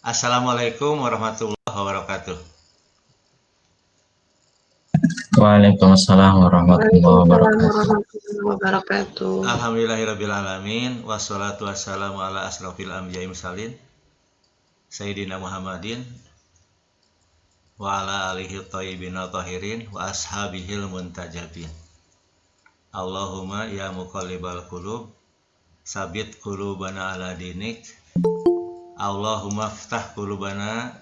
Assalamualaikum warahmatullahi wabarakatuh. Waalaikumsalam warahmatullahi Waalaikumsalam wabarakatuh. warahmatullahi wabarakatuh. Alhamdulillahirrabbilalamin. Wassalatu wassalamu ala asrafil anbiya'i mursalin Sayyidina Muhammadin wa ala alihi thayyibin tahirin wa ashabihil muntajabin. Allahumma ya muqallibal qulub sabit qulubana ala dinik. Allahumma ftah qulubana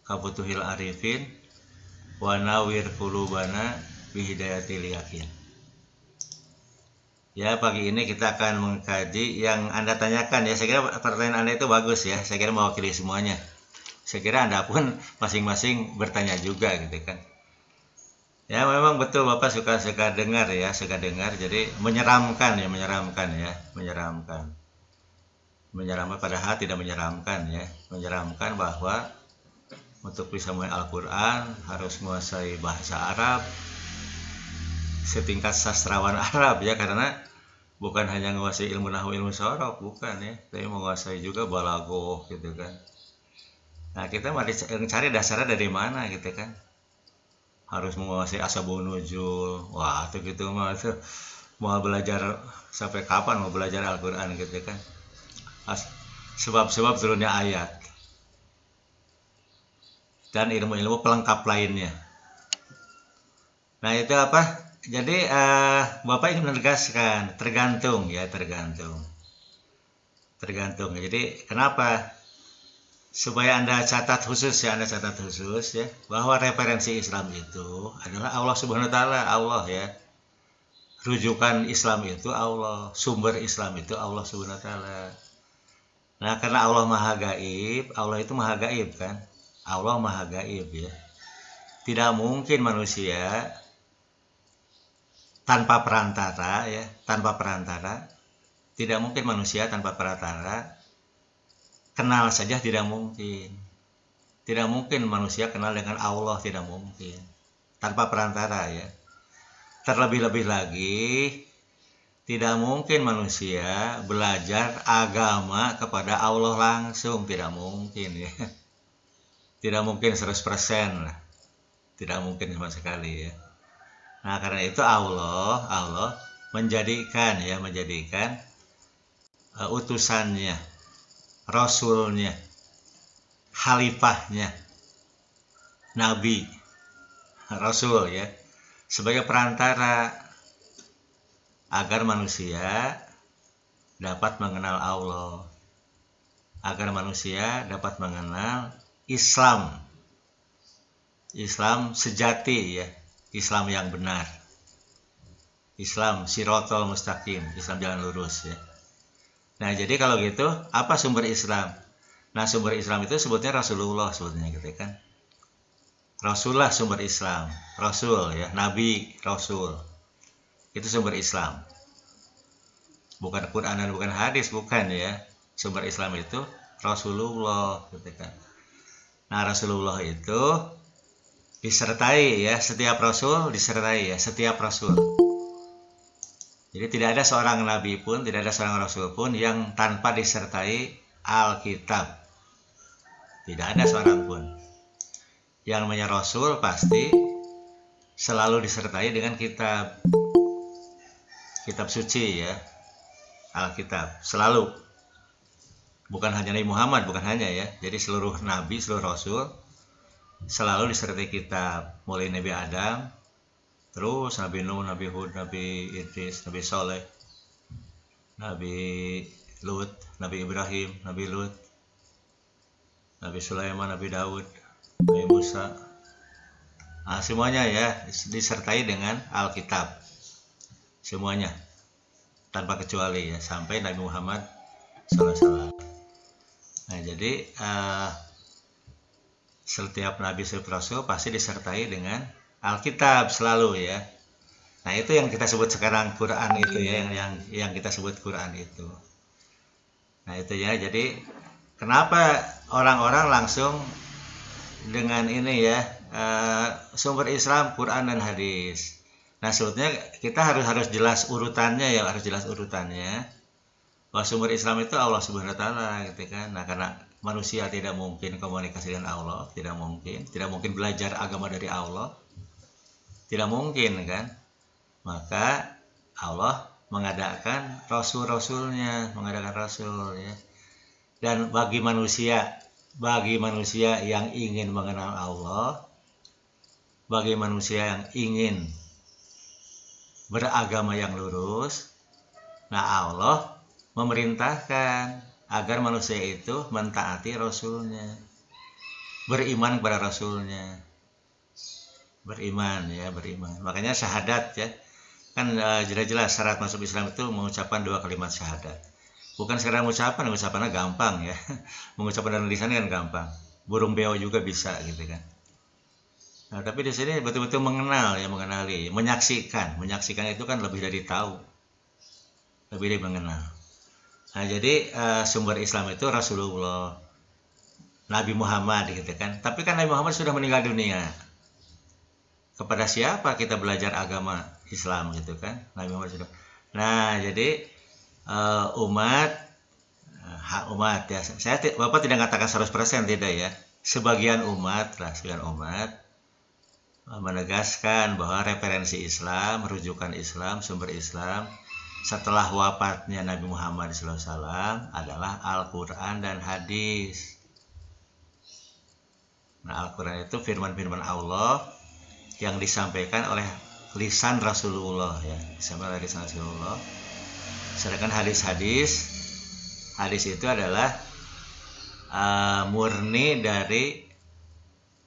kafutuhil arifin wa nawwir qulubana bihidayatil yakin. Ya, pagi ini kita akan mengkaji yang Anda tanyakan ya. Saya kira pertanyaan Anda itu bagus ya. Saya kira mewakili semuanya. Saya kira Anda pun masing-masing bertanya juga gitu kan. Ya, memang betul Bapak suka dengar ya, suka dengar. Jadi menyeramkan ya. Menyeramkan padahal tidak menyeramkan ya. Menyeramkan bahwa untuk bisa memahami Al-Qur'an harus menguasai bahasa Arab setingkat sastrawan Arab ya, karena bukan hanya menguasai ilmu nahwu, ilmu sorof, bukan ya, tapi menguasai juga balaghah gitu kan. Nah, kita mari cari dasarnya dari mana gitu kan. Harus menguasai asbabun nuzul. Wah, itu gitu mah itu mau belajar sampai kapan mau belajar Al-Qur'an gitu kan. Sebab-sebab turunnya ayat dan ilmu-ilmu pelengkap lainnya. Nah, itu apa? Jadi Bapak ingin menegaskan tergantung. Jadi kenapa? Supaya Anda catat khusus ya, bahwa referensi Islam itu adalah Allah Subhanahu wa taala, Allah ya. Rujukan Islam itu Allah, sumber Islam itu Allah Subhanahu wa taala. Nah, karena Allah Maha Gaib, Allah itu Maha Gaib kan? Allah Maha Gaib ya. Tidak mungkin manusia tanpa perantara ya, tidak mungkin manusia tanpa perantara kenal saja, tidak mungkin manusia kenal dengan Allah, tidak mungkin tanpa perantara ya. Terlebih-lebih lagi tidak mungkin manusia belajar agama kepada Allah langsung, tidak mungkin ya. Tidak mungkin 100% lah, tidak mungkin sama sekali ya. Nah, karena itu Allah menjadikan utusannya, rasulnya, khalifahnya, nabi, rasul ya, sebagai perantara agar manusia dapat mengenal Allah, agar manusia dapat mengenal Islam sejati ya, Islam yang benar, Islam sirotol mustaqim, Islam jalan lurus ya. Nah, jadi kalau gitu apa sumber Islam? Nah, sumber Islam itu sebutnya Rasulullah sebetulnya gitu kan. Rasulullah sumber Islam, Rasul ya, Nabi, Rasul. Itu sumber Islam. Bukan Quran dan bukan hadis, bukan ya. Sumber Islam itu Rasulullah gitu kan. Nah, Rasulullah itu disertai ya, setiap rasul. Jadi tidak ada seorang nabi pun, tidak ada seorang rasul pun yang tanpa disertai Alkitab. Tidak ada seorang pun. Yang namanya rasul pasti selalu disertai dengan kitab suci ya, Alkitab, selalu. Bukan hanya Nabi Muhammad, bukan hanya ya. Jadi seluruh nabi, seluruh rasul selalu disertai kitab, mulai Nabi Adam, terus Nabi Nuh, Nabi Hud, Nabi Idris, Nabi Soleh, Nabi Lut, Nabi Ibrahim, Nabi Lut, Nabi Sulaiman, Nabi Daud, Nabi Musa. Nah, semuanya ya disertai dengan Alkitab, semuanya tanpa kecuali ya, sampai Nabi Muhammad SAW. Nah, jadi setiap nabi, setiap rasul pasti disertai dengan Alkitab selalu ya. Nah, itu yang kita sebut sekarang Quran itu ya, yang kita sebut Quran itu. Nah, itu ya. Jadi kenapa orang-orang langsung dengan ini ya, sumber Islam Quran dan hadis. Nah, sebetulnya kita harus jelas urutannya ya, bahwa sumber Islam itu Allah Subhanahu wa taala gitu kan. Nah, karena manusia tidak mungkin komunikasi dengan Allah, tidak mungkin belajar agama dari Allah, tidak mungkin kan? Maka Allah mengadakan rasul-rasulnya, mengadakan rasul ya. Dan bagi manusia yang ingin mengenal Allah, bagi manusia yang ingin beragama yang lurus, nah Allah memerintahkan agar manusia itu mentaati Rasulnya, beriman kepada Rasulnya, beriman. Makanya syahadat ya, kan jelas-jelas syarat masuk Islam itu mengucapkan 2 kalimat syahadat. Bukan sekedar mengucapannya gampang ya, mengucapkan dalam lisan kan gampang, burung beo juga bisa gitu kan. Nah, tapi di sini betul-betul mengenali, menyaksikan itu kan lebih dari tahu, lebih dari mengenal. Nah, jadi sumber Islam itu Rasulullah, Nabi Muhammad gitu kan. Tapi kan Nabi Muhammad sudah meninggal dunia. Kepada siapa kita belajar agama Islam gitu kan? Nabi Muhammad sudah. Nah, jadi hak umat ya. Bapak tidak mengatakan 100% tidak ya. Sebagian umat menegaskan bahwa referensi Islam, rujukan Islam, sumber Islam setelah wafatnya Nabi Muhammad SAW adalah Al-Quran dan hadis. Nah, Al-Quran itu firman-firman Allah yang disampaikan oleh lisan Rasulullah ya, disampaikan oleh lisan Rasulullah. Sedangkan hadis itu adalah murni dari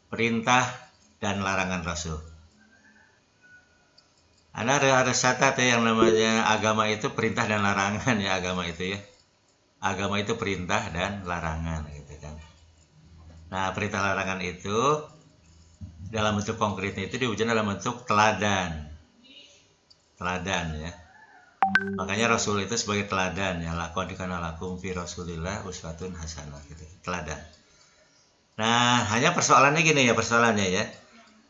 perintah dan larangan Rasul. Anda harus catat ya, yang namanya agama itu perintah dan larangan ya, agama itu ya. Agama itu perintah dan larangan gitu kan. Nah, perintah larangan itu dalam bentuk konkretnya itu diwujudkan dalam bentuk teladan ya. Makanya Rasul itu sebagai teladan ya, laqad kana lakum fi Rasulillah uswatun hasanah gitu, teladan. Nah, hanya persoalannya ya.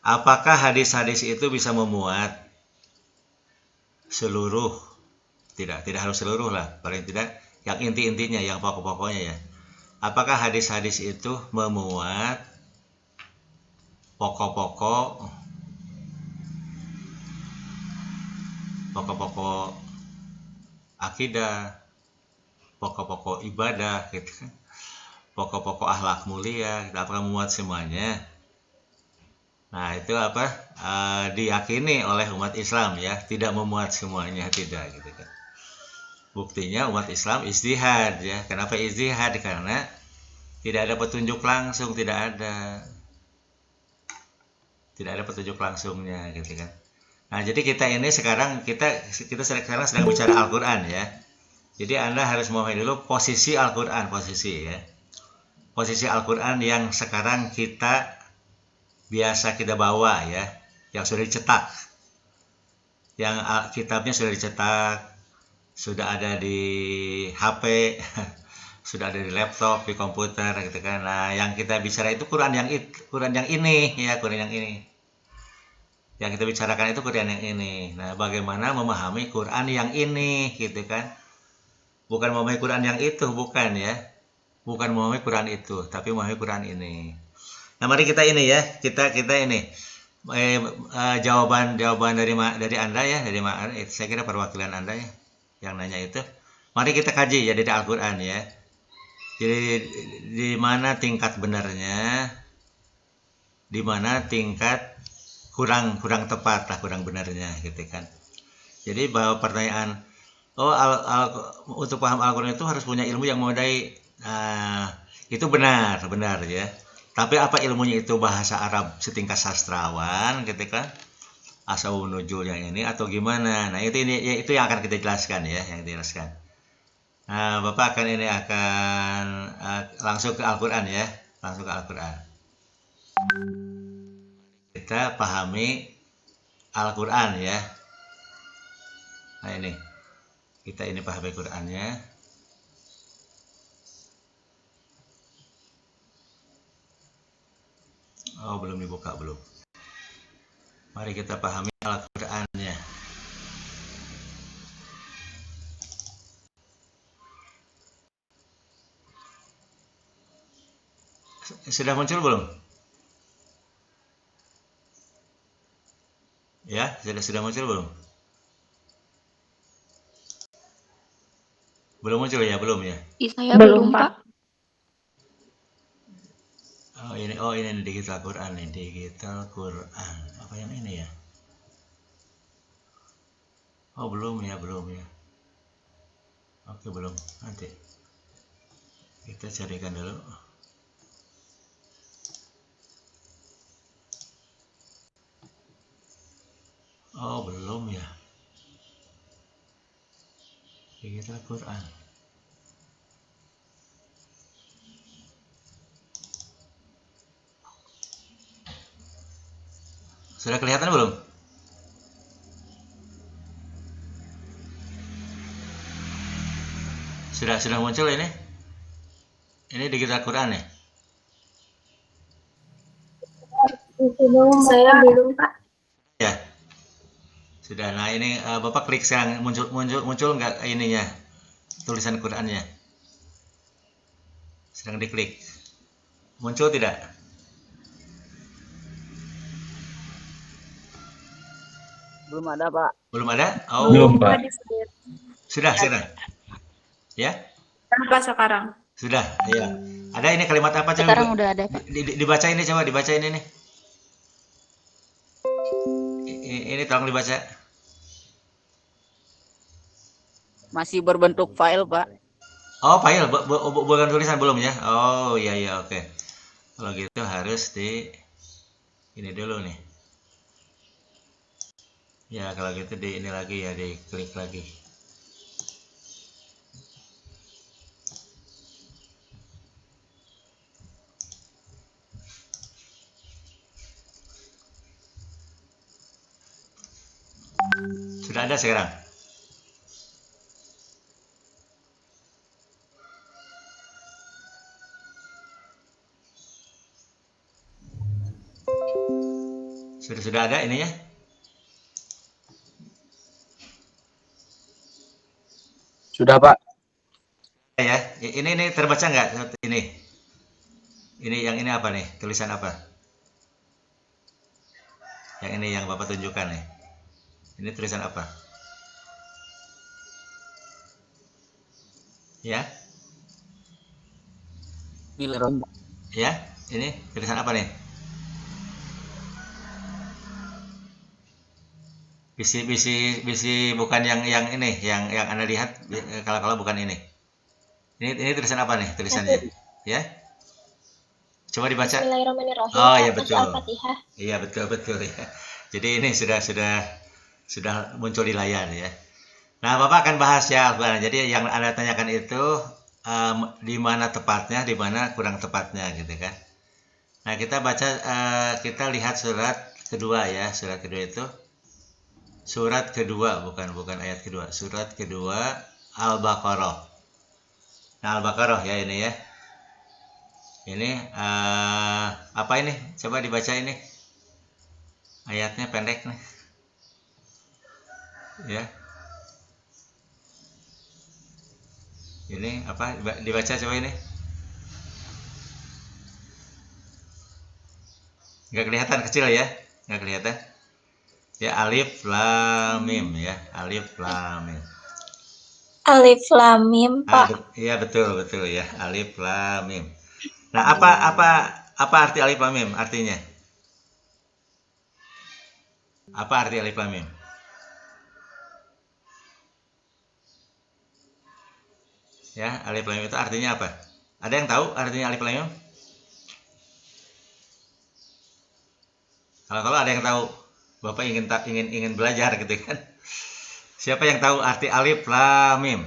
Apakah hadis-hadis itu bisa memuat seluruh? Tidak harus seluruh lah, paling tidak yang inti-intinya, yang pokok-pokoknya ya. Apakah hadis-hadis itu memuat pokok-pokok akidah, pokok-pokok ibadah gitu kan, pokok-pokok akhlak mulia, apakah memuat semuanya? Nah, itu diyakini oleh umat Islam ya, tidak memuat semuanya, tidak gitu kan. Buktinya umat Islam ijtihad ya. Kenapa ijtihad? Karena tidak ada petunjuk langsung, tidak ada petunjuk langsungnya gitu kan. Nah, jadi kita sekarang sedang bicara Al-Qur'an ya. Jadi Anda harus memahami dulu posisi Al-Qur'an, posisi Al-Qur'an yang sekarang biasa kita bawa ya, yang sudah dicetak, yang kitabnya sudah dicetak, sudah ada di HP, sudah ada di laptop, di komputer gitu kan. Nah, yang kita bicara itu Quran yang ini ya, Quran yang ini. Yang kita bicarakan itu Quran yang ini. Nah, bagaimana memahami Quran yang ini gitu kan? Bukan memahami Quran yang itu, bukan ya. Bukan memahami Quran itu, tapi memahami Quran ini. Nah, mari kita ini ya, kita ini jawaban dari Anda ya, saya kira perwakilan Anda ya yang nanya itu. Mari kita kaji ya dari Al-Qur'an ya. Jadi di mana tingkat benarnya, di mana tingkat kurang tepat lah, kurang benarnya gitu kan. Jadi bahwa pertanyaan untuk paham Al-Qur'an itu harus punya ilmu yang memadai, itu benar ya. Tapi apa ilmunya itu bahasa Arab setingkat sastrawan gitu kan, asbabun nuzul yang ini atau gimana? Nah, itu yang akan kita jelaskan ya, yang dijelaskan. Nah, Bapak akan langsung ke Al-Qur'an ya, langsung ke Al-Qur'an. Kita pahami Al-Qur'an ya. Nah, ini kita pahami Qur'annya. Oh, belum dibuka belum. Mari kita pahami Al-Qur'annya. Sudah muncul belum? Ya, sudah muncul belum? Belum muncul ya, belum ya? Saya belum, Pak. Oh ini nih, digital Quran nih, digital Quran. Apa yang ini ya? Oh belum ya. Oke belum, nanti kita carikan dulu. Oh belum ya, digital Quran. Sudah kelihatan belum? Sudah muncul ini? Ini digital Quran ya? Saya belum, Pak. Ya, sudah. Nah ini Bapak klik sekarang, muncul nggak ininya, tulisan Qurannya? Sedang diklik. Muncul tidak? Belum ada, Pak. Belum ada? Oh, Belum, Pak. sudah. Ya, Apa sekarang? sudah. Ya. Ada ini kalimat apa? Coba Sekarang udah ada, Pak. dibaca ini, coba dibacain ini. Ini tolong dibaca. Masih berbentuk file, Pak. Oh, file, bukan tulisan belum ya? Oh, iya, oke. Kalau gitu harus di ini dulu nih. Ya, kalau gitu di ini lagi ya, diklik lagi. Sudah ada sekarang? Sudah ada ininya? Sudah, Pak. Ya, ini terbaca nggak ini? Ini yang ini apa nih? Tulisan apa? Yang ini yang Bapak tunjukkan nih. Ini tulisan apa? Ya, ya, ini tulisan apa nih? Bisi bukan yang ini, yang Anda lihat kalau bukan ini. Ini tulisan apa nih tulisannya? Ya. Coba dibaca. Bismillahirrahmanirrahim. Oh iya Atas betul. Al-Fatihah. Iya betul ya. Jadi ini sudah muncul di layar ya. Nah, Bapak akan bahas ya Al-Quran. Jadi yang Anda tanyakan itu di mana tepatnya, di mana kurang tepatnya gitu kan. Nah, kita baca kita lihat surat kedua ya. Surat kedua itu surat kedua, bukan ayat kedua. Surat kedua Al-Baqarah. Nah, Al-Baqarah ya ini ya. Ini apa ini? Coba dibaca ini. Ayatnya pendek nih. Ya. Ini apa? Dibaca coba ini. Nggak kelihatan, kecil ya? Nggak kelihatan? Ya, alif lam mim ya. Alif lam mim. Alif Lam Mim, Pak. Iya betul ya. Alif lam mim. Nah, apa arti alif lam mim? Artinya? Apa arti alif lam mim? Ya, alif lam mim itu artinya apa? Ada yang tahu artinya alif lam mim? Kalau ada yang tahu, Bapak ingin belajar gitu kan? Siapa yang tahu arti alif lam mim?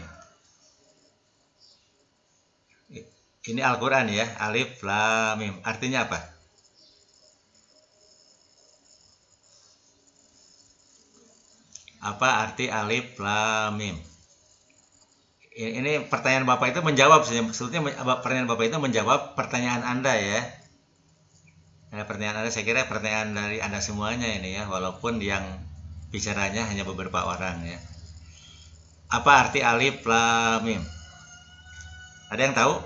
Ini Al-Quran ya, alif lam mim. Artinya apa? Apa arti alif lam mim? Ini pertanyaan Bapak itu menjawab, sebetulnya pertanyaan Bapak itu menjawab pertanyaan Anda ya. Nah, pertanyaan Anda saya kira pertanyaan dari Anda semuanya ini ya, walaupun yang bicaranya hanya beberapa orang ya. Apa arti alif lam mim? Ada yang tahu?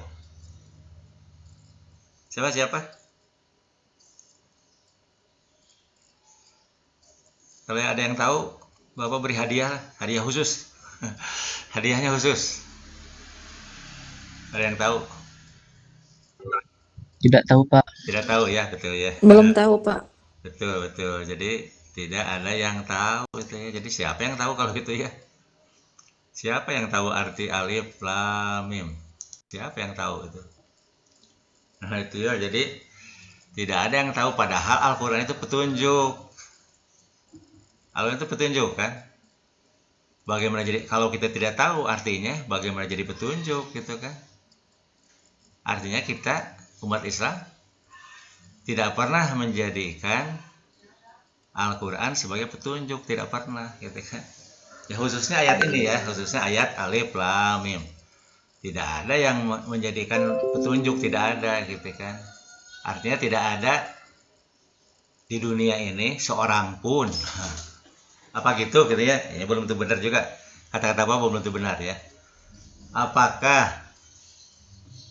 Siapa? Kalau ada yang tahu, Bapak beri hadiah khusus. Hadiahnya khusus. Ada yang tahu? Tidak tahu, Pak. Tidak tahu ya, betul ya. Belum tahu, Pak. Betul. Jadi tidak ada yang tahu itu ya. Jadi siapa yang tahu kalau gitu ya? Siapa yang tahu arti alif lam mim? Siapa yang tahu itu? Nah itu ya, jadi tidak ada yang tahu, padahal Al-Quran itu petunjuk. Al-Quran itu petunjuk kan? Bagaimana jadi, kalau kita tidak tahu artinya, bagaimana jadi petunjuk gitu kan? Artinya kita, umat Islam, tidak pernah menjadikan Al-Quran sebagai petunjuk, tidak pernah gitu kan? Ya khususnya ayat ini ya, khususnya ayat alif lam mim. Tidak ada yang menjadikan petunjuk, tidak ada gitu kan. Artinya tidak ada di dunia ini seorang pun. Apa gitu ya? Ini belum tentu benar juga. Kata-kata apa belum tentu benar ya. Apakah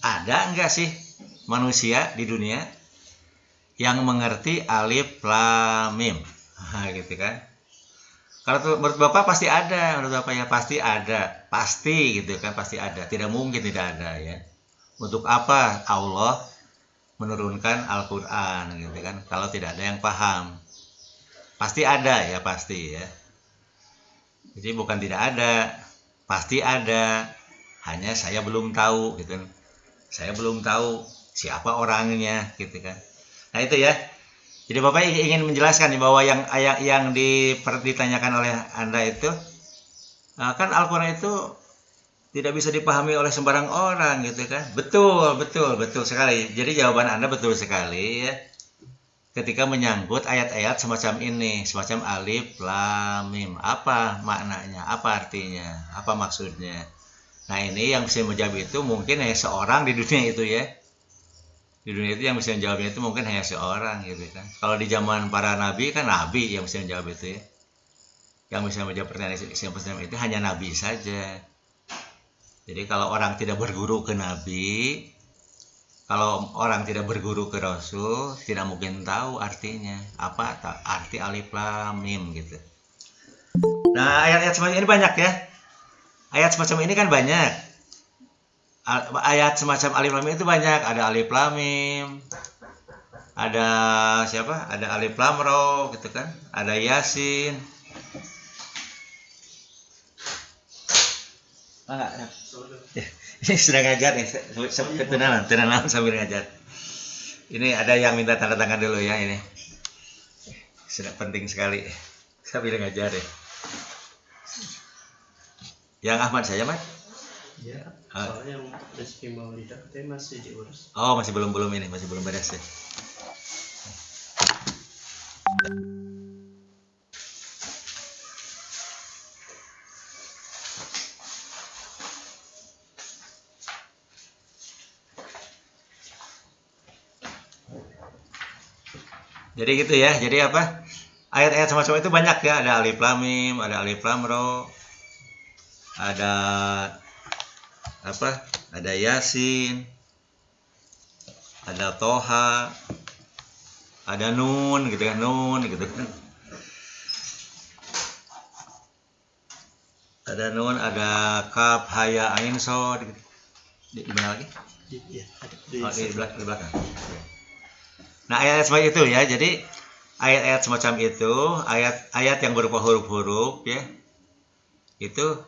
ada enggak sih manusia di dunia yang mengerti alif lam mim? Gitu kan. Kalau menurut Bapak pasti ada, menurut Bapak ya pasti ada, pasti gitu kan, pasti ada, tidak mungkin tidak ada ya. Untuk apa Allah menurunkan Al-Quran gitu kan, kalau tidak ada yang paham? Pasti ada ya, pasti ya. Jadi bukan tidak ada, pasti ada, hanya saya belum tahu gitu kan. Saya belum tahu siapa orangnya gitu kan. Nah itu ya. Jadi Bapak ingin menjelaskan bahwa yang ditanyakan oleh Anda itu kan Al-Quran itu tidak bisa dipahami oleh sembarang orang gitu kan. Betul sekali. Jadi jawaban Anda betul sekali ya. Ketika menyangkut ayat-ayat semacam ini, semacam alif lam mim, apa maknanya, apa artinya, apa maksudnya. Nah ini yang bisa menjawab itu mungkin hanya seorang di dunia itu ya. Di dunia itu yang bisa menjawabnya itu mungkin hanya seorang gitu kan. Kalau di zaman para nabi kan nabi yang bisa menjawab itu ya. Yang bisa menjawab pertanyaan itu hanya nabi saja. Jadi kalau orang tidak berguru ke nabi, kalau orang tidak berguru ke rasul, tidak mungkin tahu artinya apa arti alif lam mim gitu. Nah ayat-ayat semacam ini banyak ya. Ayat semacam ini kan banyak. Ayat semacam alif lam mim itu banyak. Ada alif lam mim, ada siapa? Ada alif lam ra gitu kan. Ada Yasin. Ini sudah ngajar nih, ketenalan sambil ngajar. Ini ada yang minta tanda tangan dulu ya ini. Sudah penting sekali sambil ngajar ya. Yang Ahmad saja, Mas? Ya, soalnya yang rezeki Maulidah katanya masih diurus. Oh, masih belum ini, masih belum beres ya. Jadi gitu ya. Jadi apa? Ayat-ayat semacam itu banyak ya. Ada alif lam mim, ada alif lam ra, ada apa? Ada Yasin, ada Toha, ada Nun gitu kan, Ada Nun, ada Kaf, Haya, Ain, Shod gitu. Di mana lagi? Iya, ada Di belakang. Nah, ayat-ayat semacam itu ya. Jadi ayat-ayat semacam itu, ayat yang berupa huruf-huruf ya. Itu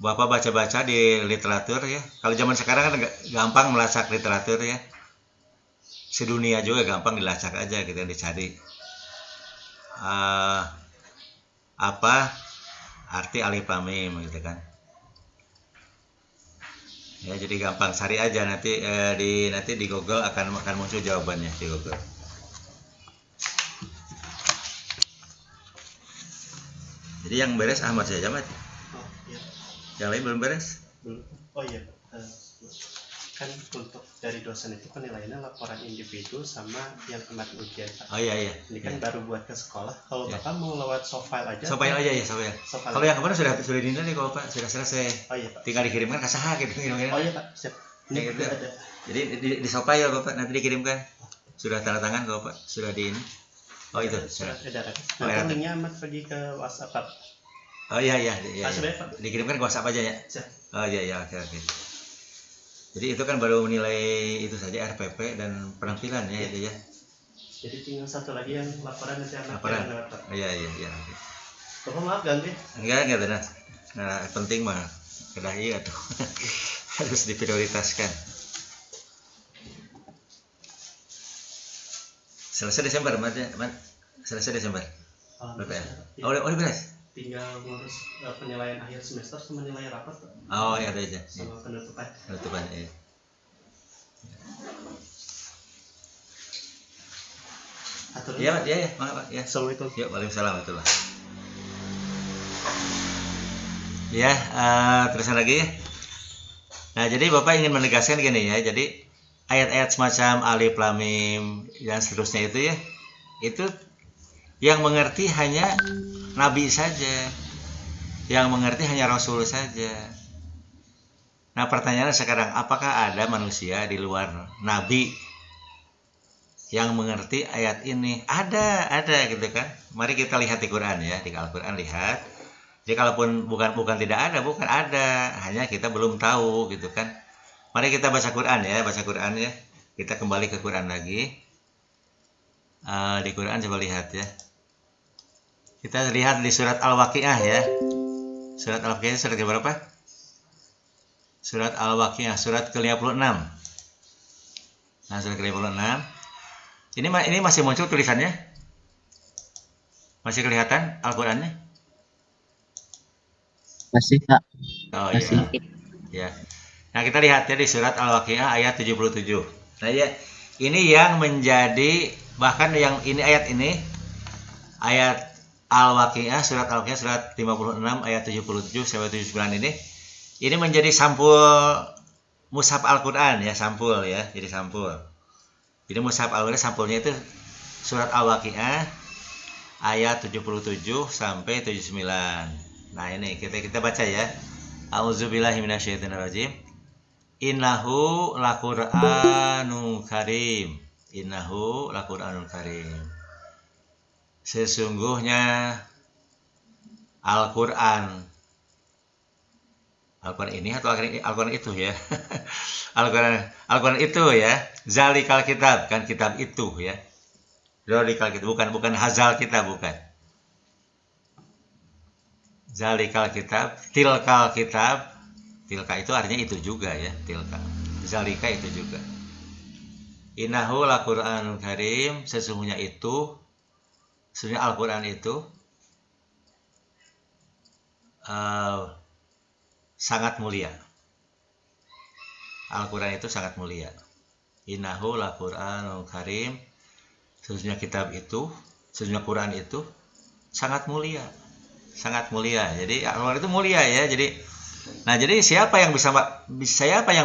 Bapak baca-baca di literatur ya. Kalau zaman sekarang kan gampang melacak literatur ya. Sedunia juga gampang dilacak aja gitu, dicari. Apa arti alif lam mim gitu kan. Ya jadi gampang, cari aja nanti di Google akan muncul jawabannya di Google. Jadi yang beres Ahmad saja, Mat. Oh, iya. Yang lain belum beres? Belum. Oh iya, kan untuk dari dosen itu penilaiannya laporan individu sama yang kemarin ujian, Pak. Oh iya. Ini kan baru buat ke sekolah. Kalau Ya. Bapak mau lewat soft file aja. Soft file aja ya, soft file. Kalau yang kemarin sudah dinilai nih kalau Pak, sudah selesai. Oh iya, Pak. Tinggal dikirimkan ke saha gitu. Oh iya, Pak. Siap. Ini Kayak gitu. udah ada. Jadi di Shopee ya Bapak, nanti dikirimkan. Sudah tanda tangan kok Bapak? Sudah di ini? Oh itu, Surat sudah. edaran. Oh, Nanti ya. linknya amat pergi ke WhatsApp Pak. Oh iya. Pak sudah Pak. Dikirimkan ke WhatsApp aja ya? Siap. Oh iya, oke. Jadi itu kan baru menilai itu saja RPP dan penampilan ya itu ya. Jadi tinggal satu lagi yang laporan nanti amat Laporan. lewat Pak. Oh, iya. Oke. Bapak maaf ganggu. Enggak benar. Nah, penting mah kedai atau harus diprioritaskan. Selesai Desember, Mat. Selesai Desember. BPN. Oh, udah beres. Tinggal ngurus penilaian akhir semester sama nilai rapat Pak. Oh, iya ada aja. Sama penutupan. Penutupan ya. Atur. Iya, Pak. Ya, maaf, Pak. Ya. Assalamualaikum. Yuk, waalaikumsalam warahmatullah. Ya, terusan lagi ya. Nah, jadi Bapak ingin menegaskan gini ya. Jadi ayat-ayat semacam Alif Lam Mim dan seterusnya itu ya, itu yang mengerti hanya Nabi saja, yang mengerti hanya Rasul saja. Nah, pertanyaannya sekarang, apakah ada manusia di luar Nabi yang mengerti ayat ini? Ada gitu kan. Mari kita lihat di Quran ya, di Al-Quran lihat. Jadi kalaupun bukan tidak ada, bukan ada, hanya kita belum tahu gitu kan. Mari kita baca Quran ya. Kita kembali ke Quran lagi. Di Quran coba lihat ya. Kita lihat di surat Al-Waqiah ya. Surat Al-Waqiah surat ke berapa? Surat Al-Waqiah surat ke-56. Nah, surat ke-56. Ini masih muncul tulisannya? Masih kelihatan Al-Qur'annya? Masih Kak. Oh Masih. iya. Ya. Nah, kita lihat ya di surat Al-Waqiah ayat 77. Nah, ya, ini yang menjadi bahkan yang ini ayat Al-Waqiah surat Al-Waqiah surat 56 ayat 77 sampai 79 ini menjadi sampul mushaf Al-Qur'an ya, sampul ya. Jadi sampul. Jadi mushaf Al-Qur'an sampulnya itu surat Al-Waqiah ayat 77 sampai 79. Nah, ini kita baca ya. A'udzubillahi minasyaitonirrajim. Innahu laqur'anun karim. Innahu laqur'anun karim. Sesungguhnya Al-Qur'an ini atau Al-Qur'an itu ya. Al-Qur'an itu ya. Zalikal kitab, kan kitab itu ya. Zalikal kitab, bukan hazal kitab, bukan. Zalikal kitab, tilkal kitab. Tilka itu artinya itu juga ya, tilka. Zalika itu juga. Innahu laqur'anun karim, sesungguhnya Al-Qur'an itu sangat mulia. Al-Qur'an itu sangat mulia. Innahu laqur'anun karim, sesungguhnya Quran itu sangat mulia. Sangat mulia. Jadi Al-Qur'an itu mulia ya. Jadi siapa yang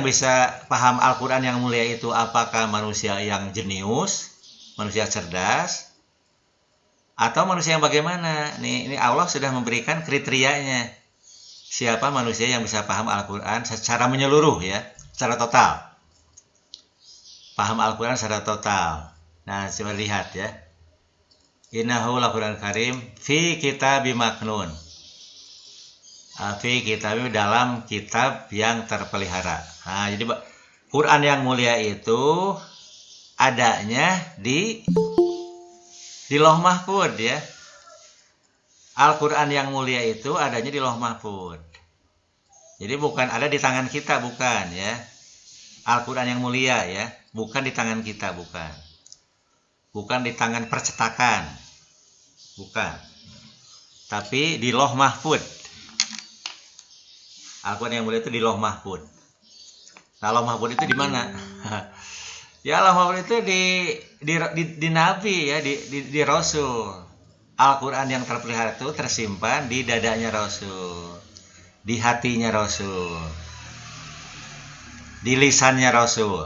bisa paham Al-Qur'an yang mulia itu? Apakah manusia yang jenius, manusia cerdas, atau manusia yang bagaimana? Ini Allah sudah memberikan kriterianya. Siapa manusia yang bisa paham Al-Qur'an secara menyeluruh ya, secara total. Paham Al-Qur'an secara total. Nah, coba lihat ya. Innahu laqur'anun karim fi kitabim maknun. Fi kitabim, dalam kitab yang terpelihara. Nah, jadi Quran yang mulia itu adanya di Lauh Mahfud ya. Al-Quran yang mulia itu adanya di Lauh Mahfud. Jadi bukan ada di tangan kita, bukan ya. Al-Quran yang mulia ya, bukan di tangan kita, bukan. Bukan di tangan percetakan, bukan. Tapi di Lauh Mahfud. Al-Quran yang mulia itu di Lauh Mahfud. Nah, Lauh Mahfud itu di mana? Ya, Lauh Mahfud itu di Nabi ya, di Rasul. Al-Quran yang terpelihara itu tersimpan di dadanya Rasul, di hatinya Rasul, di lisannya Rasul.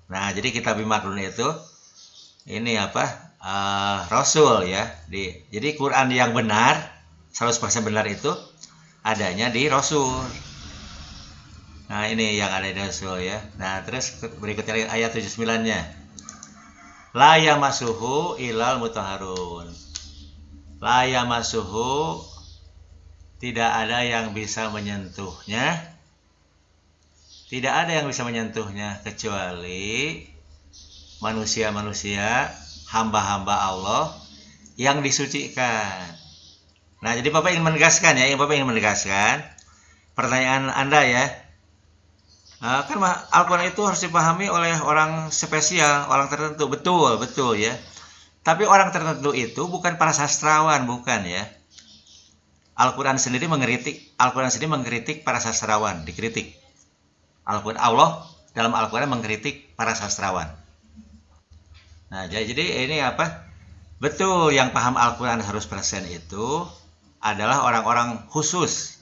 Nah, jadi kitab Maknun itu ini Rasul ya. Jadi Quran yang benar, 100% benar itu adanya di Rasul. Nah, ini yang ada di Rasul ya. Nah, terus berikutnya ayat 79-nya. La yamassuhu ilal mutahharun. La yamassuhu, tidak ada yang bisa menyentuhnya. Tidak ada yang bisa menyentuhnya kecuali manusia-manusia, hamba-hamba Allah yang disucikan. Nah, jadi Bapak ingin menegaskan ya, pertanyaan Anda ya. Kan Al-Quran itu harus dipahami oleh orang spesial, orang tertentu, betul ya. Tapi orang tertentu itu bukan para sastrawan, bukan ya. Al-Quran sendiri mengkritik para sastrawan, dikritik. Allah dalam Al-Quran mengkritik para sastrawan. Nah, jadi ini apa? Betul, yang paham Al-Quran 100% itu adalah orang-orang khusus,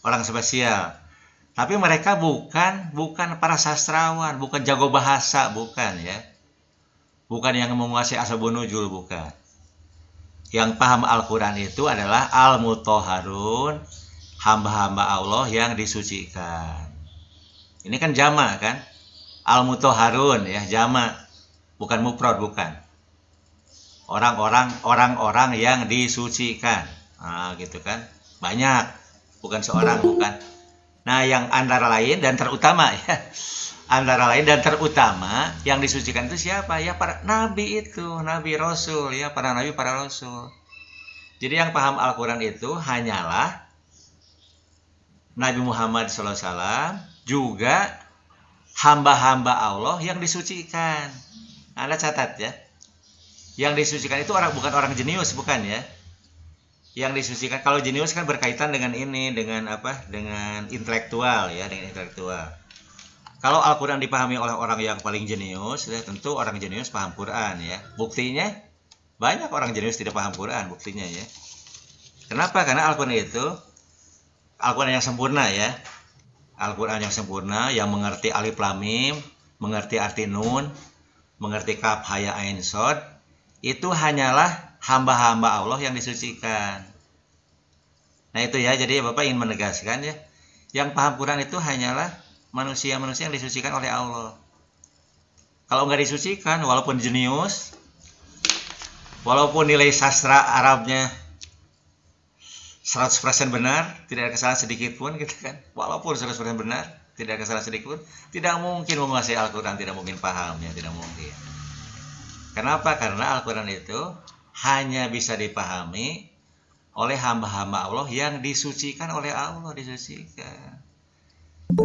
orang spesial. Tapi mereka bukan para sastrawan, bukan jago bahasa, bukan ya. Bukan yang menguasai asbabun nuzul, bukan. Yang paham Al-Quran itu adalah al-mutahharun, hamba-hamba Allah yang disucikan. Ini kan jamak kan? Al-mutahharun ya, jamak, bukan mufrad, bukan. Orang-orang yang disucikan. Nah, gitu kan? Banyak, bukan seorang, bukan. Nah, yang antara lain dan terutama ya. Antara lain dan terutama yang disucikan itu siapa? Ya para nabi itu, nabi rasul ya, para nabi, para rasul. Jadi yang paham Al-Quran itu hanyalah Nabi Muhammad SAW, juga hamba-hamba Allah yang disucikan. Anda catat ya. Yang disucikan itu bukan orang jenius, bukan ya. Yang disucikan, kalau jenius kan berkaitan dengan ini, dengan apa? Dengan intelektual ya, dengan intelektual. Kalau Al-Quran dipahami oleh orang yang paling jenius, ya tentu orang jenius paham Quran ya. Buktinya banyak orang jenius tidak paham Quran, buktinya ya. Kenapa? Karena Al-Quran itu Al-Quran yang sempurna ya. Al-Quran yang sempurna, yang mengerti alif lam mim, mengerti arti nun, mengerti kaf ha ya ain shad, itu hanyalah hamba-hamba Allah yang disucikan. Nah itu ya, jadi Bapak ingin menegaskan ya, yang paham Quran itu hanyalah manusia-manusia yang disucikan oleh Allah. Kalau nggak disucikan, walaupun jenius, walaupun nilai sastra Arabnya 100% benar, tidak ada kesalahan sedikit pun gitu kan. Walaupun 100% benar, tidak ada kesalahan sedikit pun, tidak mungkin menguasai Al-Quran, tidak mungkin pahamnya, tidak mungkin. Kenapa? Karena Al-Quran itu hanya bisa dipahami oleh hamba-hamba Allah yang disucikan oleh Allah, disucikan.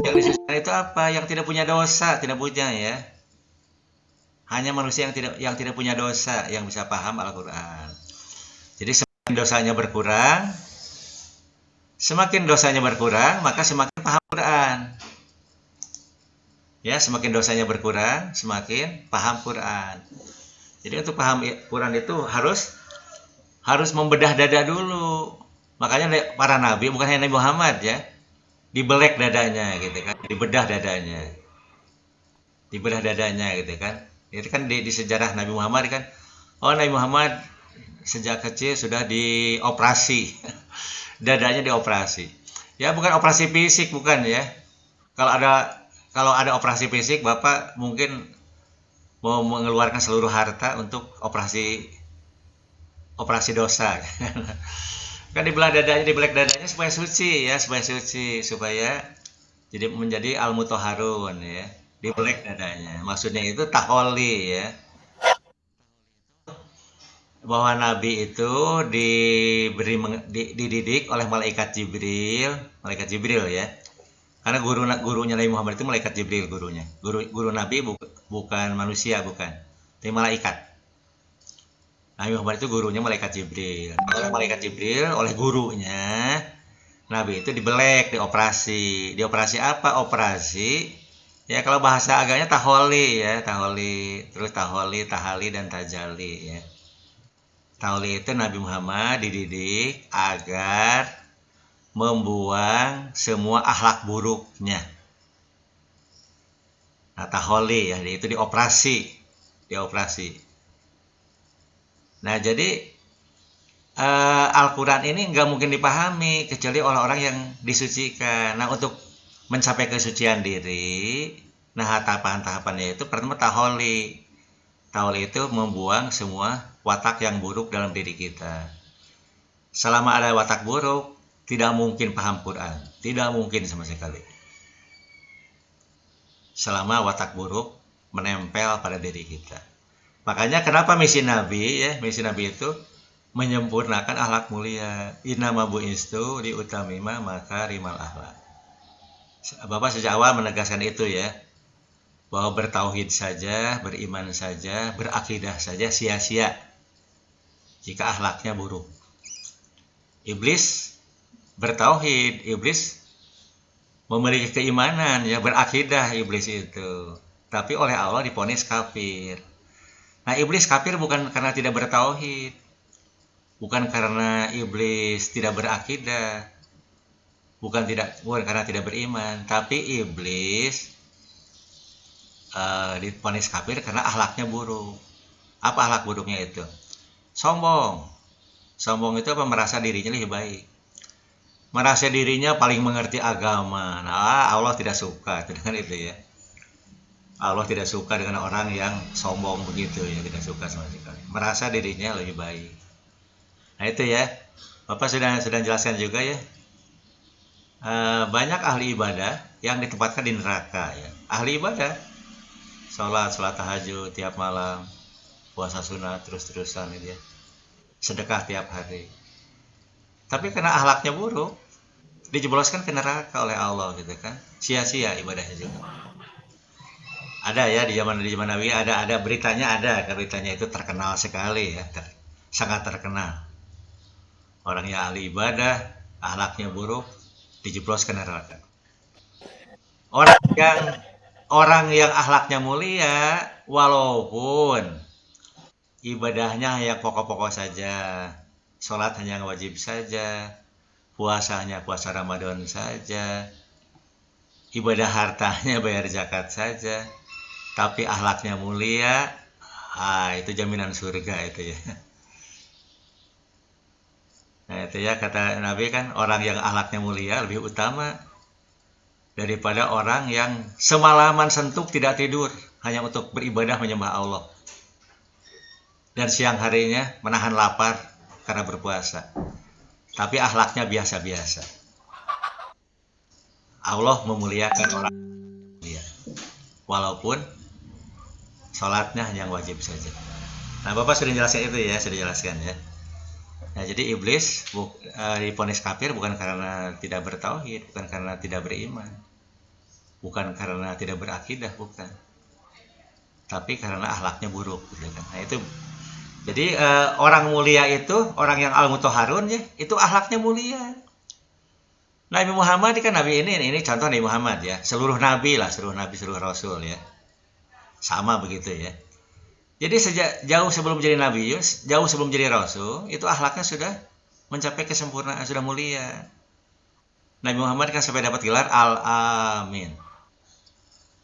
Yang disucikan itu apa? Yang tidak punya dosa, tidak punya ya. Hanya manusia yang tidak punya dosa yang bisa paham Al-Quran. Jadi semakin dosanya berkurang, maka semakin paham Quran. Ya, semakin dosanya berkurang, semakin paham Quran. Jadi untuk paham Quran itu harus membedah dada dulu. Makanya para nabi, bukan hanya Nabi Muhammad ya, dibelek dadanya gitu kan, dibedah dadanya gitu kan. Itu kan di sejarah Nabi Muhammad kan, Nabi Muhammad sejak kecil sudah dioperasi. Dadanya dioperasi. Ya bukan operasi fisik, bukan ya. Kalau ada operasi fisik, Bapak mungkin mau mengeluarkan seluruh harta untuk operasi dosa. Kan dibelek dadanya supaya suci ya, supaya jadi menjadi al-mutahharun ya. Dibelek dadanya. Maksudnya itu taholi ya. Bahwa Nabi itu dididik oleh malaikat Jibril ya. Karena gurunya Nabi Muhammad itu malaikat Jibril gurunya. Guru Nabi bukan manusia, bukan. Tapi malaikat. Nabi Muhammad itu gurunya malaikat Jibril. Oleh malaikat Jibril, oleh gurunya, Nabi itu dibelek, dioperasi. Dioperasi apa? Operasi ya kalau bahasa agamanya taholi ya, terus tahali dan tajali ya. Taholi itu Nabi Muhammad dididik agar membuang semua akhlak buruknya. Nah, taholi ya, itu dioperasi. Nah, jadi Al-Quran ini nggak mungkin dipahami kecuali oleh orang yang disucikan. Nah, untuk mencapai kesucian diri. Nah, tahapan-tahapannya itu pertama taholi. Taholi itu membuang semua watak yang buruk dalam diri kita. Selama ada watak buruk, tidak mungkin paham Quran. Tidak mungkin sama sekali. Selama watak buruk menempel pada diri kita. Makanya kenapa misi Nabi ya? Misi Nabi itu menyempurnakan akhlak mulia. Innama bu'istu liutamima makarimal akhlak. Bapak sejak awal menegaskan itu ya. Bahwa bertauhid saja, beriman saja, berakidah saja sia-sia jika akhlaknya buruk. Iblis bertauhid, iblis memiliki keimanan, ya berakidah iblis itu. Tapi oleh Allah divonis kafir. Nah, iblis kafir bukan karena tidak bertauhid, bukan karena iblis tidak berakidah, bukan karena tidak beriman, tapi iblis divonis kafir karena akhlaknya buruk. Apa akhlak buruknya itu? Sombong. Sombong itu apa? Merasa dirinya lebih baik. Merasa dirinya paling mengerti agama. Nah, Allah tidak suka dengan itu ya. Allah tidak suka dengan orang yang sombong begitu ya, tidak suka sama sekali. Merasa dirinya lebih baik. Nah, itu ya. Bapak sudah jelaskan juga ya. Banyak ahli ibadah yang ditempatkan di neraka ya. Ahli ibadah sholat tahajud tiap malam, puasa sunat terus-terusan itu ya, sedekah tiap hari. Tapi karena akhlaknya buruk, dijebloskan ke neraka oleh Allah gitu kan, sia-sia ibadahnya juga. Ada ya di zaman Nabi ada beritanya itu terkenal sekali ya, sangat terkenal. Orang yang ahli ibadah, akhlaknya buruk, dijeblos ke neraka. Orang yang akhlaknya mulia, walaupun ibadahnya yang pokok-pokok saja, sholat hanya yang wajib saja, puasanya puasa Ramadan saja, ibadah hartanya bayar zakat saja, tapi akhlaknya mulia, itu jaminan surga itu ya. Nah itu ya kata Nabi kan, orang yang akhlaknya mulia lebih utama daripada orang yang semalaman suntuk tidak tidur hanya untuk beribadah menyembah Allah, dan siang harinya menahan lapar karena berpuasa, tapi akhlaknya biasa-biasa. Allah memuliakan orang mulia walaupun sholatnya hanya yang wajib saja. Nah, Bapak sudah jelaskan itu ya, ya. Nah, jadi iblis divonis kafir bukan karena tidak bertauhid, bukan karena tidak beriman, bukan karena tidak berakidah, bukan, tapi karena akhlaknya buruk gitu kan. Nah, itu jadi orang mulia itu, orang yang al-mutahharun ya, itu akhlaknya mulia. Nabi Muhammad kan nabi ini contoh Nabi Muhammad ya, seluruh nabi, seluruh rasul ya, sama begitu ya. Jadi jauh sebelum jadi nabi, jauh sebelum jadi rasul, itu akhlaknya sudah mencapai kesempurnaan, sudah mulia. Nabi Muhammad kan sampai dapat gelar Al-Amin,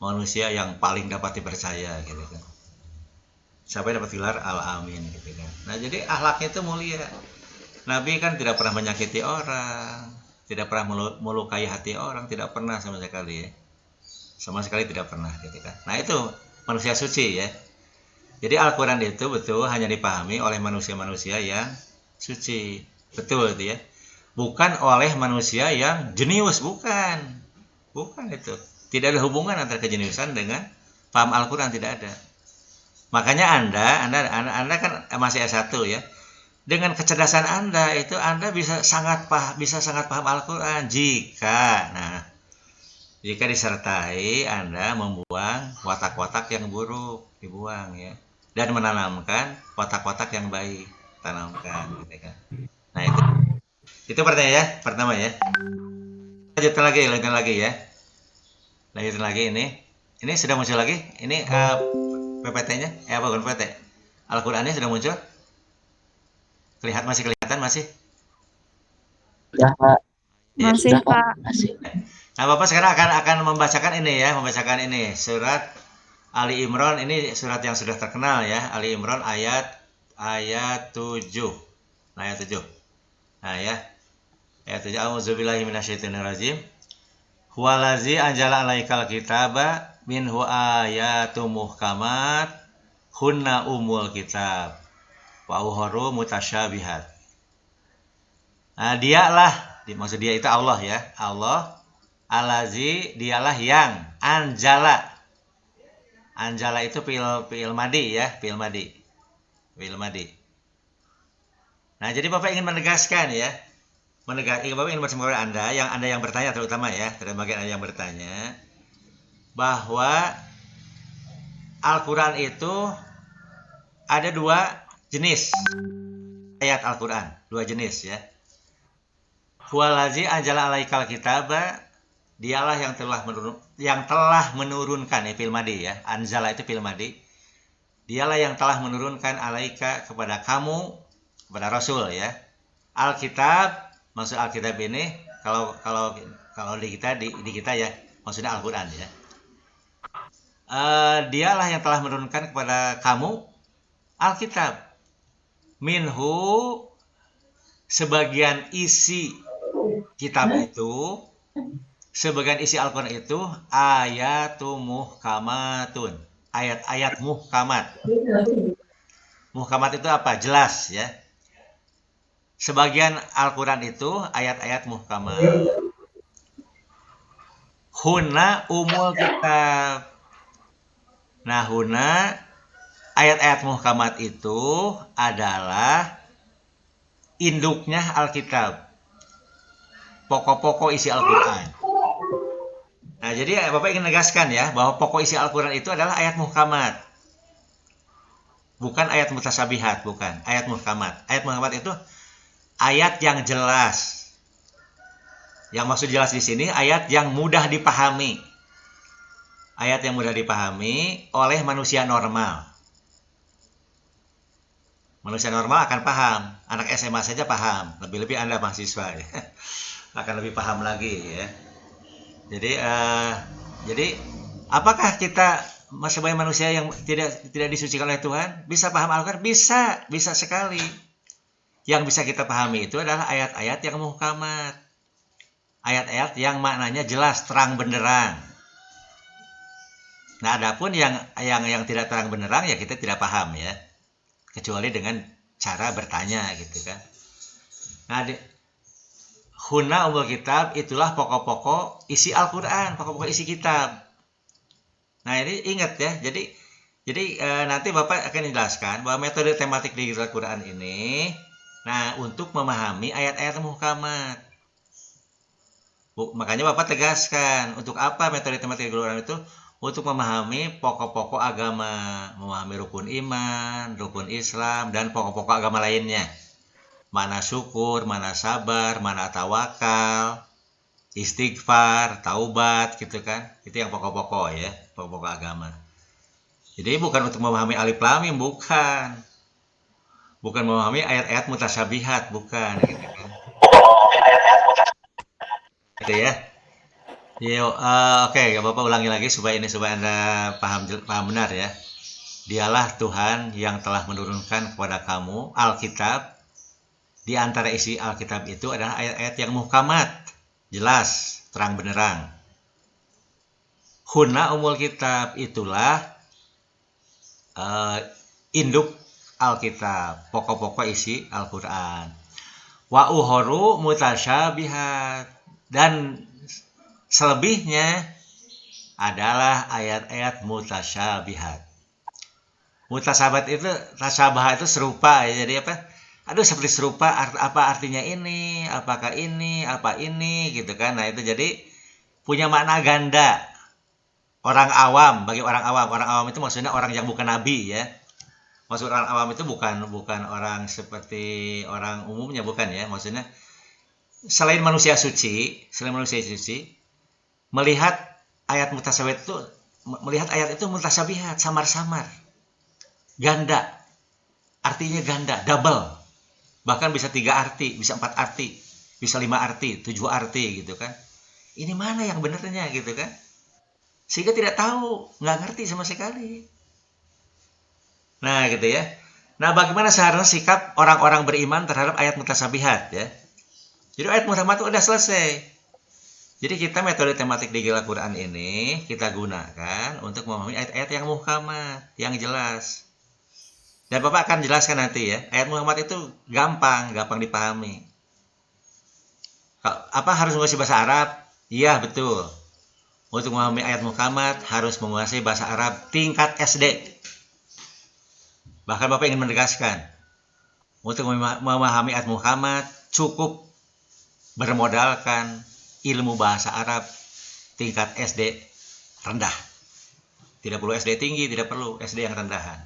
manusia yang paling dapat dipercaya gitu kan. Sampai dapat gelar Al-Amin gitu kan. Nah, jadi akhlaknya itu mulia. Nabi kan tidak pernah menyakiti orang, tidak pernah melukai hati orang, tidak pernah sama sekali ya. Sama sekali tidak pernah gitu kan. Nah, itu manusia suci ya. Jadi Al-Quran itu betul hanya dipahami oleh manusia-manusia yang suci. Betul itu ya. Bukan oleh manusia yang jenius, bukan. Bukan itu. Tidak ada hubungan antara kejeniusan dengan paham Al-Quran, tidak ada. Makanya Anda kan masih S1 ya. Dengan kecerdasan Anda itu Anda bisa sangat paham Al-Quran jika disertai Anda membuang watak-watak yang buruk, dibuang ya. Dan menanamkan watak-watak yang baik, tanamkan gitu kan. Nah, itu pertama ya. Lanjutkan lagi ya. Lanjutkan lagi ini sudah muncul lagi. Ini PPT-nya, bukan PPT. Al-Qur'annya sudah muncul? Masih kelihatan masih? Ya, Pak. Masih, Pak. Nah, Bapak sekarang akan membacakan ini surat Ali Imran, ini surat yang sudah terkenal ya, Ali Imran ayat 7. Ayat 7. Nah ya. Ayat 7. A'udzubillahi minasyaitonirrajim. Huwalazi anjala alaikal kitaba minhu ayatum muhkamat hunna umul kitab wa uharu mutasyabihat. Nah, maksud dia itu Allah ya. Allah alazi, dialah yang anjala. Anjala itu fi'il madi ya, fi'il madi. Nah, jadi Bapak ingin menegaskan ya. Bapak ingin bersama Anda yang bertanya terutama ya, terutama Anda yang bertanya bahwa Al-Qur'an itu ada 2 jenis ayat Al-Qur'an, 2 jenis ya. Huwalazi anjala alaikal kitaba, dialah yang telah menurunkan ya, fil madi ya. Anjala itu fil madi. Dialah yang telah menurunkan alaika kepada kamu, kepada Rasul ya. Alkitab, maksud Alkitab ini kalau di kita ya, maksudnya Al-Qur'an ya. Dialah yang telah menurunkan kepada kamu Alkitab. Minhu, sebagian isi kitab itu, sebagian isi Al-Qur'an itu ayatum muhkamatun. Ayat-ayat muhkamat. Muhkamat itu apa? Jelas ya. Sebagian Al-Qur'an itu ayat-ayat muhkamat. Huna umul kitab. Nah, huna ayat-ayat muhkamat itu adalah induknya Alkitab. Pokok-pokok isi Al-Qur'an. Nah, jadi Bapak ingin menegaskan ya bahwa pokok isi Al-Qur'an itu adalah ayat muhkamat. Bukan ayat mutasyabihat, bukan. Ayat muhkamat. Ayat muhkamat itu ayat yang jelas. Yang maksud jelas di sini ayat yang mudah dipahami. Ayat yang mudah dipahami oleh manusia normal. Manusia normal akan paham. Anak SMA saja paham. Lebih-lebih Anda mahasiswa ya. Akan lebih paham lagi ya. Jadi apakah kita sebagai manusia yang tidak disucikan oleh Tuhan bisa paham Al-Qur'an? Bisa sekali. Yang bisa kita pahami itu adalah ayat-ayat yang muhkamat. Ayat-ayat yang maknanya jelas, terang benderang. Nah, adapun yang tidak terang benderang ya kita tidak paham ya. Kecuali dengan cara bertanya gitu kan. Nah, huna umul kitab itulah pokok-pokok isi Al-Qur'an, pokok-pokok isi kitab. Nah, ini ingat ya. Jadi nanti Bapak akan menjelaskan bahwa metode tematik di Al-Qur'an ini untuk memahami ayat-ayat muhkamat. Makanya Bapak tegaskan, untuk apa metode tematik Al-Qur'an itu? Untuk memahami pokok-pokok agama, memahami rukun iman, rukun Islam, dan pokok-pokok agama lainnya. Mana syukur, mana sabar, mana tawakal, istighfar, taubat, gitu kan. Itu yang pokok-pokok ya, pokok-pokok agama. Jadi bukan untuk memahami alif lam mim, bukan. Bukan memahami ayat-ayat mutasyabihat, bukan. Gitu kan. Gitu ya. Oke, Bapak ulangi lagi supaya Anda paham benar ya. Dialah Tuhan yang telah menurunkan kepada kamu Alkitab. Di antara isi Alkitab itu adalah ayat-ayat yang muhkamat, jelas, terang benderang. Huna umul kitab, itulah induk Alkitab, pokok-pokok isi Al-Qur'an. Wa uhoru mutasyabihat, dan selebihnya adalah ayat-ayat mutasyabihat. Mutasyabihat itu, tasyabah itu serupa ya. Jadi apa? Aduh, seperti serupa, apa artinya ini? Apakah ini? Apa ini? Gitu kan. Nah, itu jadi punya makna ganda. Orang awam, bagi orang awam itu maksudnya orang yang bukan nabi ya. Maksud orang awam itu bukan orang seperti orang umumnya, bukan ya. Maksudnya selain manusia suci, melihat ayat mutasyabihat itu mutasyabihat, samar-samar, ganda, artinya ganda, double, bahkan bisa 3 arti, bisa 4 arti, bisa 5 arti, 7 arti gitu kan. Ini mana yang benarnya gitu kan, sehingga tidak tahu, nggak ngerti sama sekali. Nah gitu ya. Nah, bagaimana seharusnya sikap orang-orang beriman terhadap ayat mutasyabihat ya. Jadi ayat muhkamat itu udah selesai. Jadi kita metode tematik di Al-Quran ini kita gunakan untuk memahami ayat-ayat yang muhkamat, yang jelas. Dan Bapak akan jelaskan nanti ya, ayat muhkamat itu gampang dipahami. Apa harus menguasai bahasa Arab? Iya, betul. Untuk memahami ayat muhkamat harus menguasai bahasa Arab tingkat SD. Bahkan Bapak ingin menegaskan, untuk memahami ayat muhkamat cukup bermodalkan ilmu bahasa Arab tingkat SD rendah. Tidak perlu SD tinggi, tidak perlu SD yang rendahan.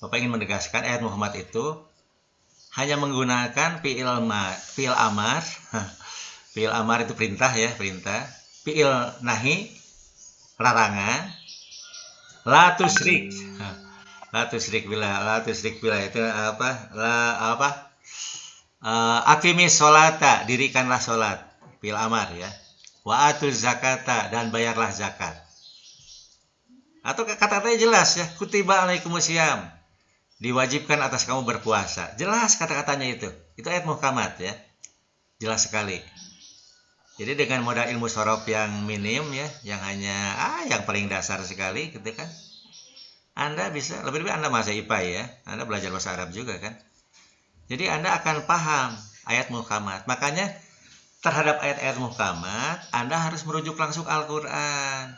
Bapak ingin menegaskan ayat Muhammad itu hanya menggunakan fi'il amar. Fi'il amar itu perintah ya, perintah. Fi'il nahi, larangan. La tusyrik. La tusyrik billah itu apa? Aqimis sholata, dirikanlah sholat, fil amar ya. Wa atuz zakata, dan bayarlah zakat. Atau kata-katanya jelas ya, kutiba alaikumusiyam, diwajibkan atas kamu berpuasa. Jelas kata-katanya itu ayat muhkamat ya, jelas sekali. Jadi dengan modal ilmu sorof yang minim ya, yang hanya yang paling dasar sekali gitu kan, Anda bisa, lebih-lebih Anda masih IPA ya, Anda belajar bahasa Arab juga kan. Jadi Anda akan paham ayat muhkamat. Makanya terhadap ayat-ayat muhkamat, Anda harus merujuk langsung Al-Quran.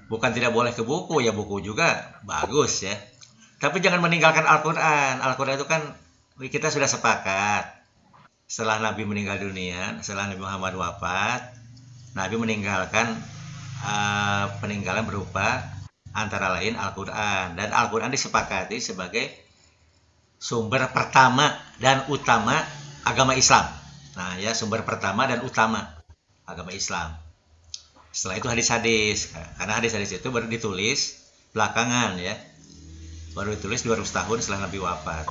Bukan tidak boleh ke buku, ya buku juga bagus ya. Tapi jangan meninggalkan Al-Quran. Al-Quran itu kan kita sudah sepakat. Setelah Nabi meninggal dunia, setelah Nabi Muhammad wafat, Nabi meninggalkan peninggalan berupa antara lain Al-Quran. Dan Al-Quran disepakati sebagai sumber pertama dan utama agama Islam. Nah ya, sumber pertama dan utama agama Islam. Setelah itu hadis-hadis. Karena hadis-hadis itu baru ditulis belakangan ya. Baru ditulis 200 tahun setelah Nabi wafat.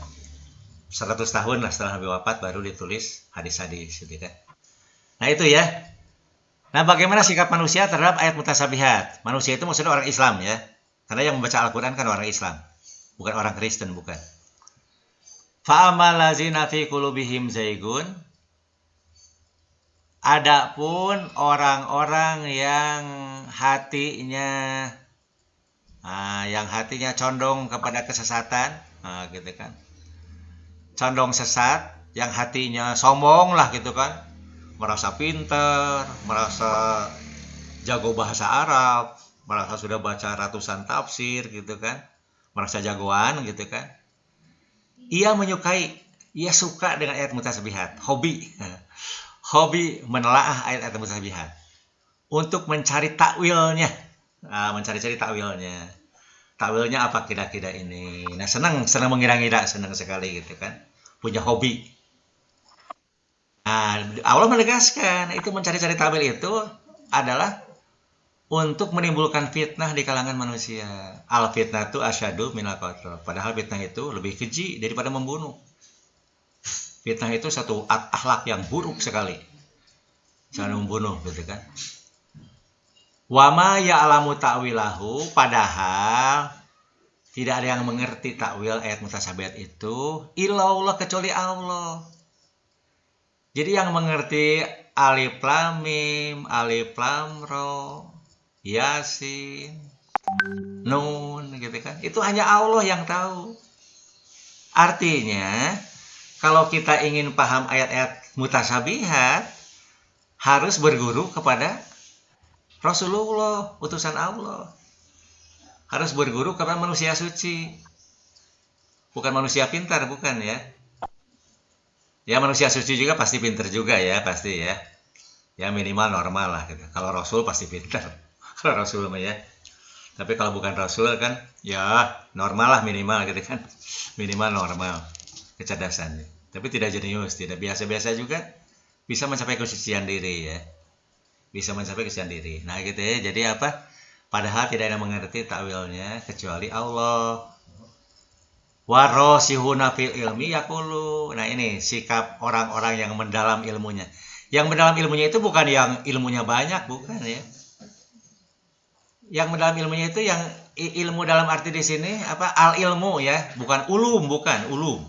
100 tahun lah setelah Nabi wafat baru ditulis hadis-hadis gitu kan. Nah itu ya. Nah bagaimana sikap manusia terhadap ayat mutasabihat? Manusia itu maksudnya orang Islam ya. Karena yang membaca Al-Quran kan orang Islam. Bukan orang Kristen, bukan. Fa'amal lazina fi qulubihim zaigun. Adapun orang-orang yang hatinya condong kepada kesesatan, gitu kan. Condong sesat, yang hatinya sombong lah gitu kan. Merasa pintar, merasa jago bahasa Arab, merasa sudah baca ratusan tafsir gitu kan. Merasa jagoan gitu kan. Ia suka dengan ayat mutasabihat, hobi menelaah ayat-ayat mutasabihat untuk mencari takwilnya, mencari-cari takwilnya. Takwilnya apa kira-kira ini? Nah senang mengira-ngira, senang sekali gitu kan, punya hobi. Nah Allah menegaskan itu mencari-cari takwil itu adalah untuk menimbulkan fitnah di kalangan manusia. Al fitnah itu asyadu minal qatl. Padahal fitnah itu lebih keji daripada membunuh. Fitnah itu satu akhlak yang buruk sekali. Jangan membunuh gitu kan. Wa ma ya'lamu ta'wilahu, padahal tidak ada yang mengerti takwil ayat mutasabihat itu illallah, kecuali Allah. Jadi yang mengerti alif lam mim, alif lam ra, Yasin, Nun gitu kan. Itu hanya Allah yang tahu. Artinya, kalau kita ingin paham ayat-ayat mutasabihat, harus berguru kepada Rasulullah, utusan Allah. Harus berguru kepada manusia suci. Bukan manusia pintar, bukan ya. Ya manusia suci juga pasti pintar juga ya, pasti ya. Ya minimal normal lah gitu. Kalau Rasul pasti pintar. Kalau Rasul mah ya. Tapi kalau bukan Rasul kan ya normal lah minimal gitu kan. Minimal normal kecerdasannya. Tapi tidak jenius, tidak biasa-biasa juga bisa mencapai kesucian diri ya. Bisa mencapai kesucian diri. Nah gitu ya. Jadi apa? Padahal tidak ada yang mengerti takwilnya kecuali Allah. Warosihuna fil ilmi yaqulu. Nah ini sikap orang-orang yang mendalam ilmunya. Yang mendalam ilmunya itu bukan yang ilmunya banyak, bukan ya. Yang mendalam ilmunya itu yang ilmu dalam arti di sini apa al ilmu ya, bukan ulum, bukan ulum.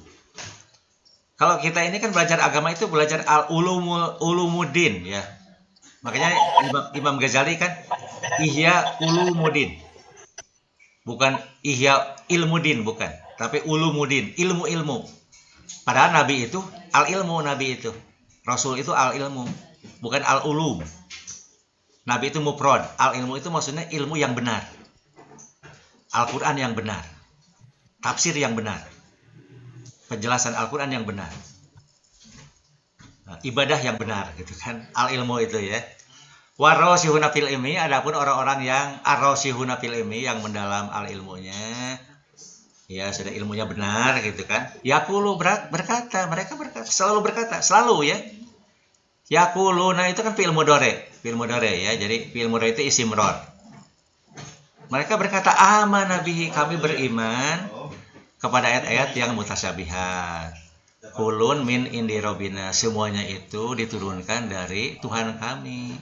Kalau kita ini kan belajar agama itu belajar ulumuddin ya. Makanya Imam Ghazali kan Ihya Ulumuddin. Bukan Ihya Ilmuddin, bukan. Tapi Ulumuddin, ilmu-ilmu. Padahal Nabi itu al-ilmu, Nabi itu. Rasul itu al-ilmu, bukan al-ulum. Nabi itu mufrad. Al-ilmu itu maksudnya ilmu yang benar. Al-Quran yang benar. Tafsir yang benar. Penjelasan Al-Quran yang benar. Nah, ibadah yang benar gitu kan. Al-ilmu itu ya. Warosihuna fil ilmi, adapun orang-orang yang arosihuna fil ilmi, yang mendalam al-ilmunya, ya sudah ilmunya benar gitu kan. Yaqulu berkata, mereka berkata, selalu ya. Yaquluna itu kan fi'il mudhari ya. Jadi fi'il mudhari itu isim rod. Mereka berkata, amanah bihi, kami beriman kepada ayat-ayat yang mutasyabihat. Kulun min indi robbina, semuanya itu diturunkan dari Tuhan kami.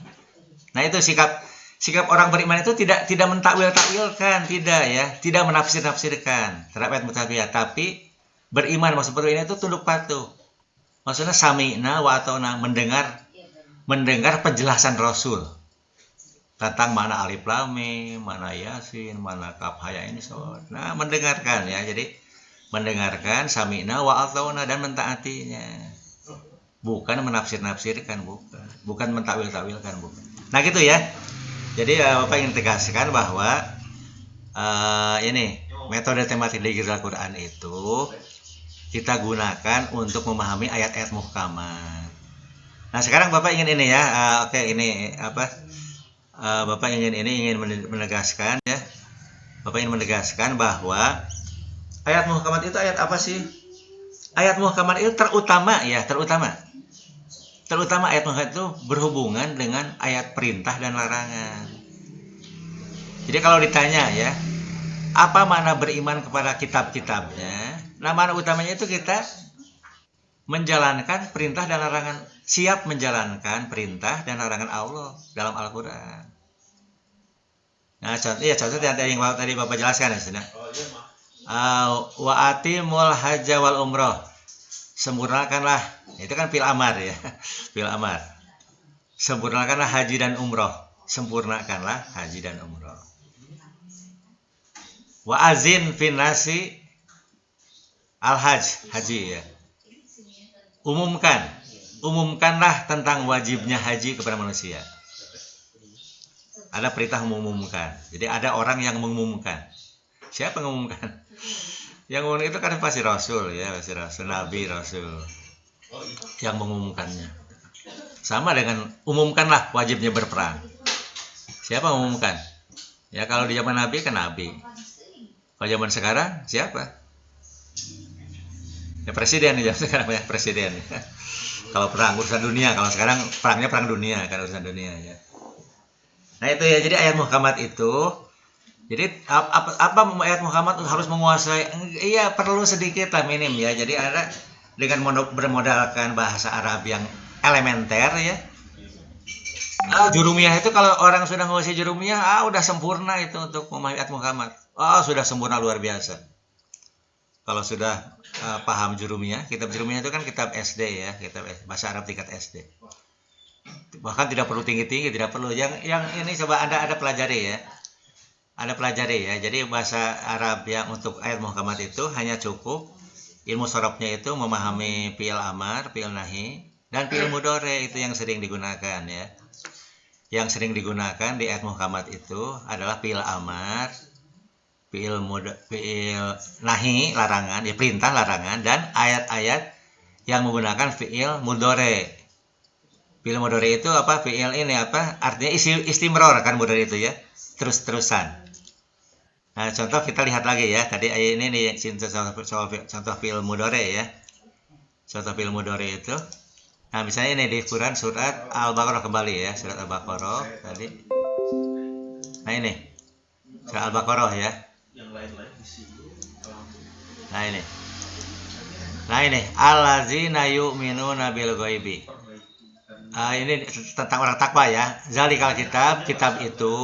Nah itu sikap orang beriman itu tidak mentakwil-takwilkan, tidak ya, tidak menafsir-nafsirkan terhadap ayat mutasyabihat, tapi beriman maksud beriman itu tunduk patuh. Maksudnya sami'na wa ata'na, mendengar penjelasan Rasul tentang mana alif lam mim, mana yasin, mana kaf ha ya ain shad. Nah, mendengarkan ya. Jadi mendengarkan sami'na wa ata'na dan mentaatinya. Bukan menafsir-nafsirkan, bukan mentakwil-takwilkan, bukan. Nah gitu ya. Jadi Bapak ingin tegaskan bahwa ini metode tematik di Al-Quran itu kita gunakan untuk memahami ayat-ayat muhkamat. Nah sekarang Bapak ingin ini ya, oke ini apa? Bapak ingin menegaskan ya. Bapak ingin menegaskan bahwa ayat muhkamat itu ayat apa sih? Ayat muhkamat itu terutama ayat muhkamat itu berhubungan dengan ayat perintah dan larangan. Jadi kalau ditanya ya, apa makna beriman kepada kitab-kitabnya? Nah, makna utamanya itu kita menjalankan perintah dan larangan, siap menjalankan perintah dan larangan Allah dalam Al-Quran. Nah, contoh yang tadi Bapak jelaskan ya, sudah. Wa atimul hajja wal umroh. Sempurnakanlah, itu kan fil amar ya, fil amar. Sempurnakanlah haji dan umroh. Sempurnakanlah haji dan umroh. Wa azin fin nasi al-hajj, haji ya. Umumkanlah tentang wajibnya haji kepada manusia. Ada perintah mengumumkan. Jadi ada orang yang mengumumkan. Siapa yang mengumumkan? Yang mengumumkan itu kan pasti Rasul ya, pasti Rasul, Nabi, Rasul yang mengumumkannya. Sama dengan umumkanlah wajibnya berperang. Siapa yang mengumumkan? Ya kalau di zaman Nabi kan Nabi. Kalau zaman sekarang siapa? Ya presiden ya, sekarang ya presiden. Kalau perang urusan dunia, kalau sekarang perangnya perang dunia, kan urusan dunia ya. Nah itu ya, jadi ayat muhkamat itu, jadi apa ayat muhkamat harus menguasai? Iya perlu sedikit lah, minim ya. Jadi ada dengan bermodalkan bahasa Arab yang elementer ya. Jurumiyah itu kalau orang sudah menguasai jurumiyah, udah sempurna itu untuk memahami ayat muhkamat. Sudah sempurna luar biasa. Kalau sudah paham jurumiyah, kitab jurumiyah itu kan kitab SD ya, kitab bahasa Arab tingkat SD. Bahkan tidak perlu tinggi-tinggi, tidak perlu. Yang ini coba Anda pelajari ya. Anda pelajari ya. Jadi bahasa Arab yang untuk ayat muhkamat itu hanya cukup ilmu sorobnya itu memahami fi'il amar, fi'il nahi, dan fi'il mudhari itu yang sering digunakan ya. Yang sering digunakan di ayat muhkamat itu adalah fi'il amar, fi'il nahi, larangan, ya perintah larangan, dan ayat-ayat yang menggunakan fi'il mudhari. Fi'il mudhari itu apa? Fi'il ini apa? Artinya istimror kan mudhari itu ya. Terus-terusan. Nah, contoh kita lihat lagi ya. Tadi ini nih contoh fi'il mudhari ya. Contoh fi'il mudhari itu. Nah, misalnya ini di Quran surat Al-Baqarah kembali ya, surat Al-Baqarah tadi. Nah, ini. Surat Al-Baqarah ya. Nah, ini allazina yu'minuna bil ghaibi. Ini tentang orang takwa ya. Zalikal kitab itu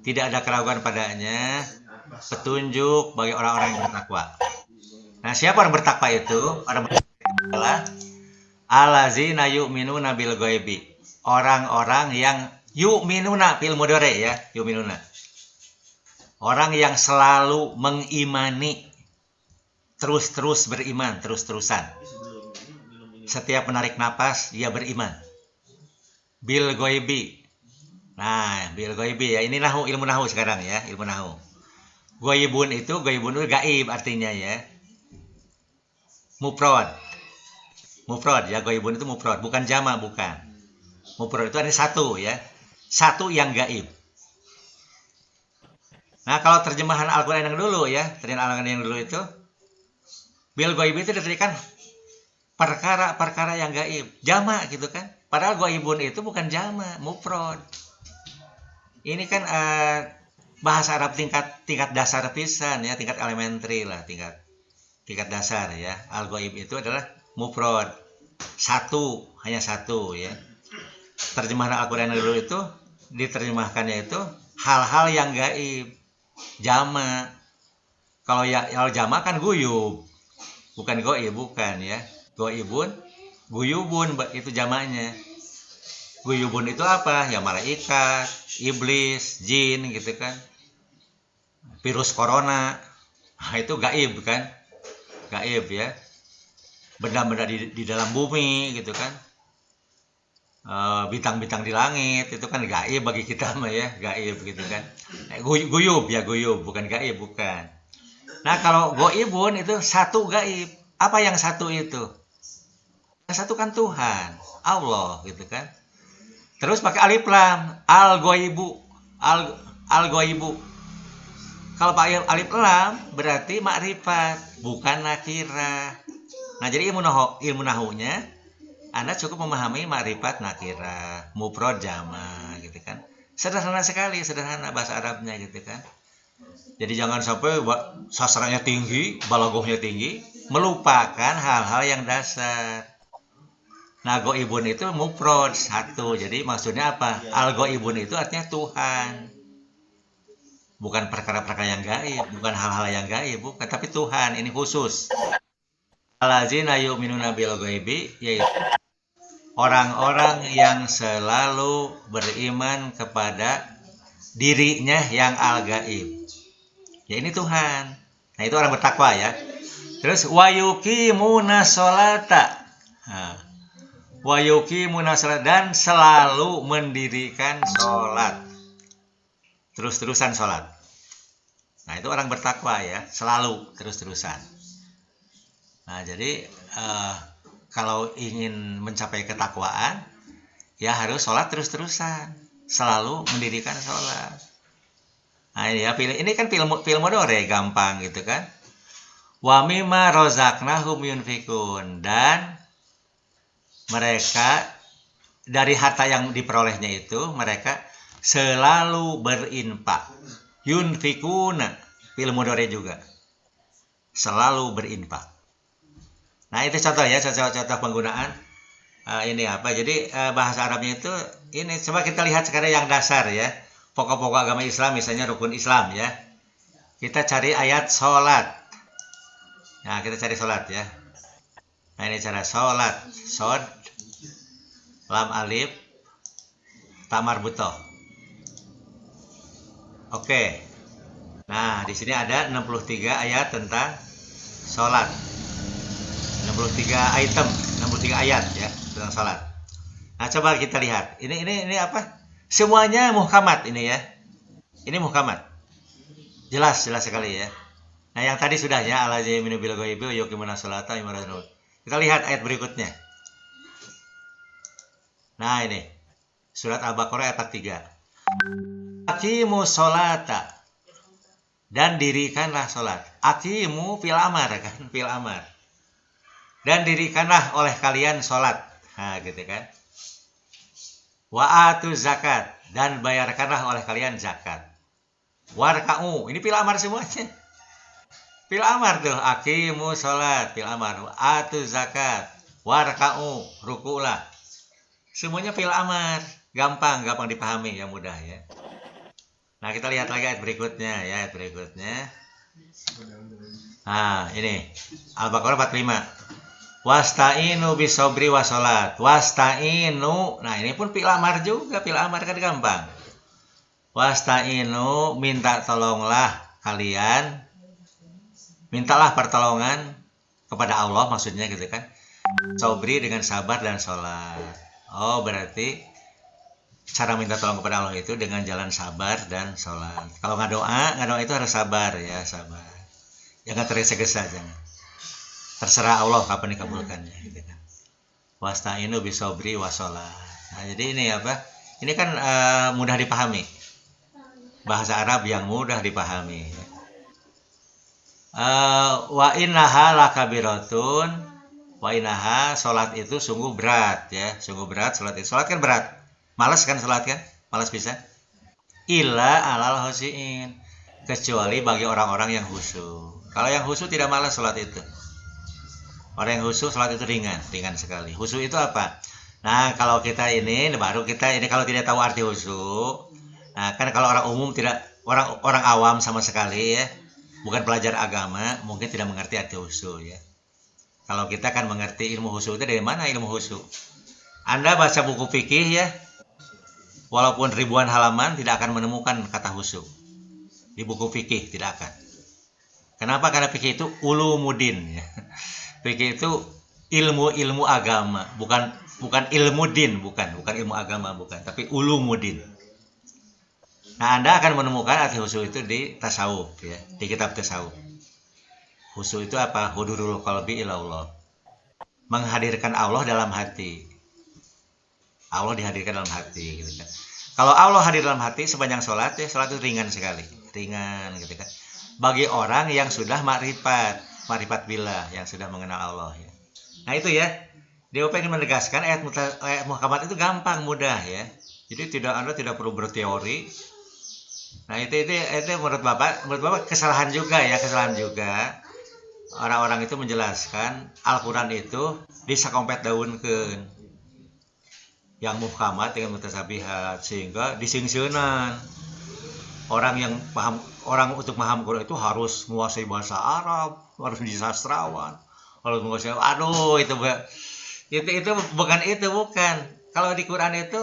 tidak ada keraguan padanya, petunjuk bagi orang-orang yang bertakwa. Nah, siapa orang bertakwa itu? Orang bertakwa adalah allazina yu'minuna bil ghaibi. Orang-orang yang yu'minuna fil mudhari ya, yu'minuna. Orang yang selalu mengimani, terus-terus beriman, terus-terusan. Setiap menarik napas dia beriman. Bil ghaibi. Nah, bil ghaibi ya. Ini nahu, ilmu nahu sekarang ya, ilmu nahu. Ghaibun itu gaib artinya ya. Mufrad. Mufrad ya, ghaibun itu mufrad, bukan jama, bukan. Mufrad itu ada satu ya. Satu yang gaib. Nah, kalau terjemahan Al-Qur'an yang dulu ya, terjemahan Al-Qur'an yang dulu itu bil ghaibi itu diartikan perkara-perkara yang gaib, jama gitu kan. Padahal ghaibun itu bukan jama, mufrad. Ini kan bahasa Arab tingkat dasar pisan ya, tingkat elementary lah, tingkat dasar ya. Al-ghaib itu adalah mufrad. Satu, hanya satu ya. Terjemahan Al-Qur'an dulu itu diterjemahkannya itu hal-hal yang gaib, jama. Kalau jama kan guyub. Bukan ghaib, bukan ya. Ghaibun, guyubun itu jamaknya. Guyubun itu apa? Ya malaikat, iblis, jin gitu kan. Virus corona. Nah, itu gaib kan? Gaib ya. Benda-benda di dalam bumi gitu kan. Bintang-bintang di langit itu kan gaib bagi kita mah ya, gaib gitu kan. Guyub ya, guyub, bukan gaib, bukan. Nah, kalau ghaibun itu satu gaib. Apa yang satu itu? Yang satu kan Tuhan, Allah gitu kan. Terus pakai alif lam, al-ghaibu, al-ghaibu. Kalau pakai alif lam berarti makrifat, bukan nakirah. Nah, jadi ilmu nahunya Anda cukup memahami makrifat, nakirah, mufrad, jama gitu kan. Sederhana sekali, sederhana bahasa Arabnya gitu kan. Jadi jangan sampai sastranya tinggi, balaghahnya tinggi, melupakan hal-hal yang dasar. Nah, ghaibun itu mufrad satu. Jadi maksudnya apa? Al-ghaibun itu artinya Tuhan. Bukan perkara-perkara yang gaib, bukan hal-hal yang gaib, bukan, tapi Tuhan, ini khusus. Allazina yu'minuna bil ghaibi, yaitu orang-orang yang selalu beriman kepada dirinya yang al-gaib. Ya, ini Tuhan. Nah, itu orang bertakwa ya. Terus wa yuqimuna sholata. Nah, wa yuqimuna sholata, dan selalu mendirikan sholat. Terus-terusan sholat. Nah, itu orang bertakwa ya, selalu terus-terusan. Nah, jadi kalau ingin mencapai ketakwaan, ya harus sholat terus-terusan, selalu mendirikan sholat. Nah, ini kan film modore, gampang gitu kan. Wa mimma razaqnahum yunfikun, dan mereka dari harta yang diperolehnya itu mereka selalu berinfak. Yunfikuna, film modore juga. Selalu berinfak. Nah, itu contoh ya, contoh penggunaan ini apa. Jadi bahasa Arabnya itu ini, coba kita lihat sekarang yang dasar ya. Pokok-pokok agama Islam, misalnya rukun Islam ya. Kita cari ayat sholat. Nah, kita cari sholat ya. Nah, ini cara sholat. Shod, lam alif, ta marbutoh. Oke. Nah, di sini ada 63 ayat tentang sholat. 63 item, 63 ayat ya tentang sholat. Nah, coba kita lihat. Ini apa? Semuanya muhkamat ini ya. Ini muhkamat. Jelas sekali ya. Nah, yang tadi sudah ya, allazina bil ghaibi yuqimuna sholata wa mimma razaqnahum. Kita lihat ayat berikutnya. Nah, ini. Surat Al-Baqarah ayat 3. Aqimus sholata, dan dirikanlah sholat. Aqimu fil amar kan, fil amar. Dan dirikanlah oleh kalian sholat. Nah, gitu kan. Wa atu zakat, dan bayarkanlah oleh kalian zakat. Warka'u, ini fil amar semuanya. Fil amar tuh, aqimu sholat, fil amar. Wa atu zakat, warka'u, ruku'lah. Semuanya fil amar. Gampang dipahami, yang mudah ya. Nah, kita lihat lagi ayat berikutnya ya, ayat berikutnya. Nah, ini Al-Baqarah 45. Wasta'inu bisobri wasolat. Wasta'inu. Nah ini pun fi'il amar juga. Fi'il amar kan gampang. Wasta'inu, minta tolonglah kalian. Mintalah pertolongan kepada Allah maksudnya gitu kan. Sobri dengan sabar dan sholat. Oh berarti cara minta tolong kepada Allah itu dengan jalan sabar dan sholat. Kalau nggak doa itu harus sabar ya, sabar. Jangan tergesa-gesa, jangan. Terserah Allah kapan dikabulkannya gitu kan. Wasta'inu bisobri wasolat. Nah, jadi ini apa? Ini kan mudah dipahami. Bahasa Arab yang mudah dipahami. Wa innaha lakabiratun. Wa innaha, salat itu sungguh berat ya, sungguh berat salat itu. Salat kan berat. Malas kan salat kan? Malas bisa. Illa alal khusyiin. Kecuali bagi orang-orang yang khusyuk. Kalau yang khusyuk tidak malas salat itu. Orang yang khusyuk salat itu ringan sekali. Khusyuk itu apa? Nah, kalau kita ini baru kita ini kalau tidak tahu arti khusyuk. Nah, kan kalau orang umum tidak orang awam sama sekali ya, bukan pelajar agama, mungkin tidak mengerti arti khusyuk ya. Kalau kita kan mengerti ilmu khusyuk itu dari mana ilmu khusyuk? Anda baca buku fikih ya, walaupun ribuan halaman tidak akan menemukan kata khusyuk. Di buku fikih tidak akan. Kenapa? Karena fikih itu ulumuddin ya. Fikih itu ilmu agama, bukan ilmu din, bukan ilmu agama, bukan, tapi ulumuddin. Nah, Anda akan menemukan arti khusyuk itu di tasawuf ya, di kitab tasawuf. Khusyuk itu apa? Hudurul qalbi ila Allah. Menghadirkan Allah dalam hati. Allah dihadirkan dalam hati gitu kan. Kalau Allah hadir dalam hati sepanjang sholat ya, sholat itu ringan sekali, ringan gitu kan. Bagi orang yang sudah makrifat billah, yang sudah mengenal Allah ya. Nah itu ya, dia ingin menegaskan ayat Muhammad itu gampang, mudah ya. Jadi Anda tidak perlu berteori. Nah itu menurut Bapak kesalahan juga. Orang-orang itu menjelaskan Al-Quran itu disakompet daunkeun yang muhkamat dengan mutasabihat, sehingga disingsieunan. Orang untuk paham Quran itu harus menguasai bahasa Arab, harus menjadi sastrawan, harus menguasai. Itu bukan. Kalau di Quran itu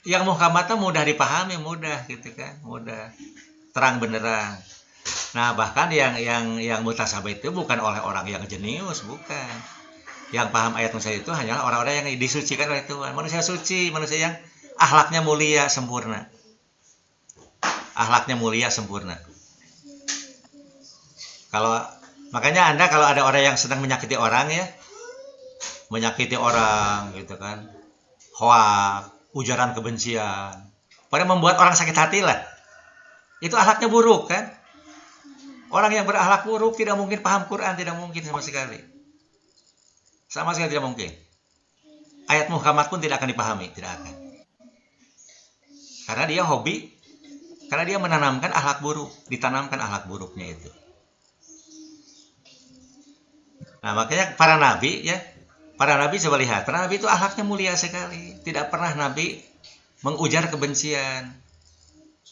yang muhkamatnya mudah dipahami, mudah gitu kan, mudah, terang benderang. Nah bahkan yang mutasabih itu bukan oleh orang yang jenius, bukan. Yang paham ayat mutasabih itu hanyalah orang-orang yang disucikan oleh Tuhan, manusia suci, manusia yang akhlaknya mulia sempurna. Akhlaknya mulia sempurna. Makanya Anda kalau ada orang yang sedang menyakiti orang ya, menyakiti orang gitu kan, hoak, ujaran kebencian, pada membuat orang sakit hati lah. Itu akhlaknya buruk kan? Orang yang berakhlak buruk tidak mungkin paham Quran, tidak mungkin sama sekali. Sama sekali tidak mungkin. Ayat Muhammad pun tidak akan dipahami, tidak akan. Karena dia hobi. Karena dia menanamkan akhlak buruk, ditanamkan akhlak buruknya itu. Nah makanya para nabi coba lihat, para nabi itu akhlaknya mulia sekali. Tidak pernah nabi mengujar kebencian,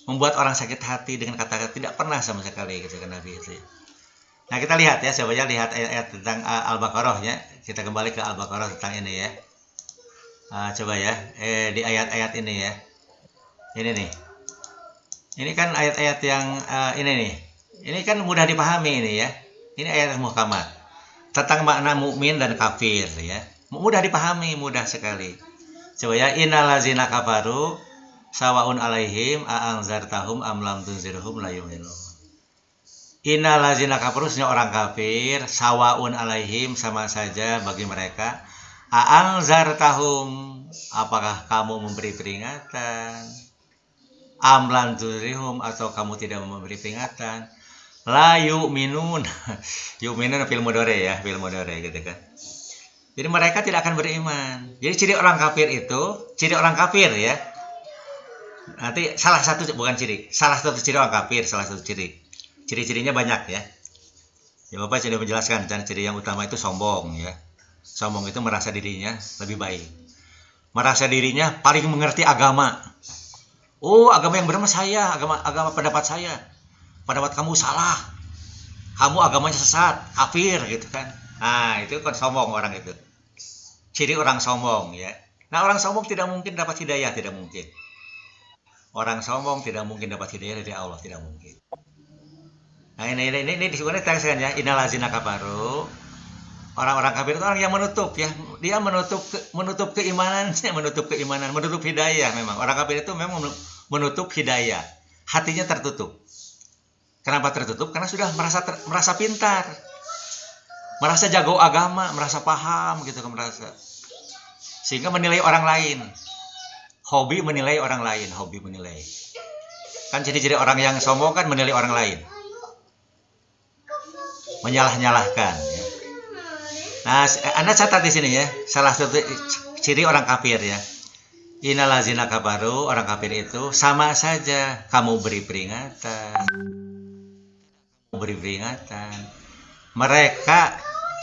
membuat orang sakit hati dengan kata-kata, tidak pernah sama sekali gitu kan nabi itu. Nah kita lihat ya, coba lihat ayat tentang Al-Baqarah ya. Kita kembali ke Al-Baqarah tentang ini ya. Coba ya, di ayat-ayat ini ya. Ini nih. Ini kan ayat-ayat yang ini nih. Ini kan mudah dipahami ini ya. Ini ayat muhkamat tentang makna mukmin dan kafir ya. Mudah dipahami, mudah sekali. Coba ya, innallazina kafaru sawaun alaihim a'anzartahum am lam tunzirhum la yu'minun. Innallazina kafaru, orang kafir, sawaun alaihim, sama saja bagi mereka. A'anzartahum, apakah kamu memberi peringatan? Amlan turihum, atau kamu tidak memberi peringatan. La yu'minun. Yu'minun fil mudhari ya, fil mudhari gitu kan. Jadi mereka tidak akan beriman. Jadi ciri orang kafir ya. Nanti salah satu orang kafir, salah satu ciri. Ciri-cirinya banyak ya. Ya Bapak sudah menjelaskan, ciri yang utama itu sombong ya. Sombong itu merasa dirinya lebih baik. Merasa dirinya paling mengerti agama. Oh, agama yang benar saya, agama pendapat saya. Pendapat kamu salah. Kamu agamanya sesat, kafir gitu kan. Nah, itu kan sombong orang itu. Ciri orang sombong ya. Nah, orang sombong tidak mungkin dapat hidayah, tidak mungkin. Orang sombong tidak mungkin dapat hidayah dari Allah, tidak mungkin. Nah, ini disebutnya tegaskan ya, innallazina kafaru. Orang-orang kafir itu orang yang menutup ya. Dia menutup keimanannya, menutup hidayah memang. Orang kafir itu memang menutup hidayah. Hatinya tertutup. Kenapa tertutup? Karena sudah merasa pintar. Merasa jago agama, merasa paham gitu kan, merasa. Sehingga menilai orang lain. Hobi menilai orang lain, hobi menilai. Kan ciri-ciri orang yang sombong kan menilai orang lain. Menyalah-nyalahkan ya. Nah, Anda catat di sini ya, salah satu ciri orang kafir ya. Innallazina kafaru, orang kafir itu sama saja kamu beri peringatan. Mereka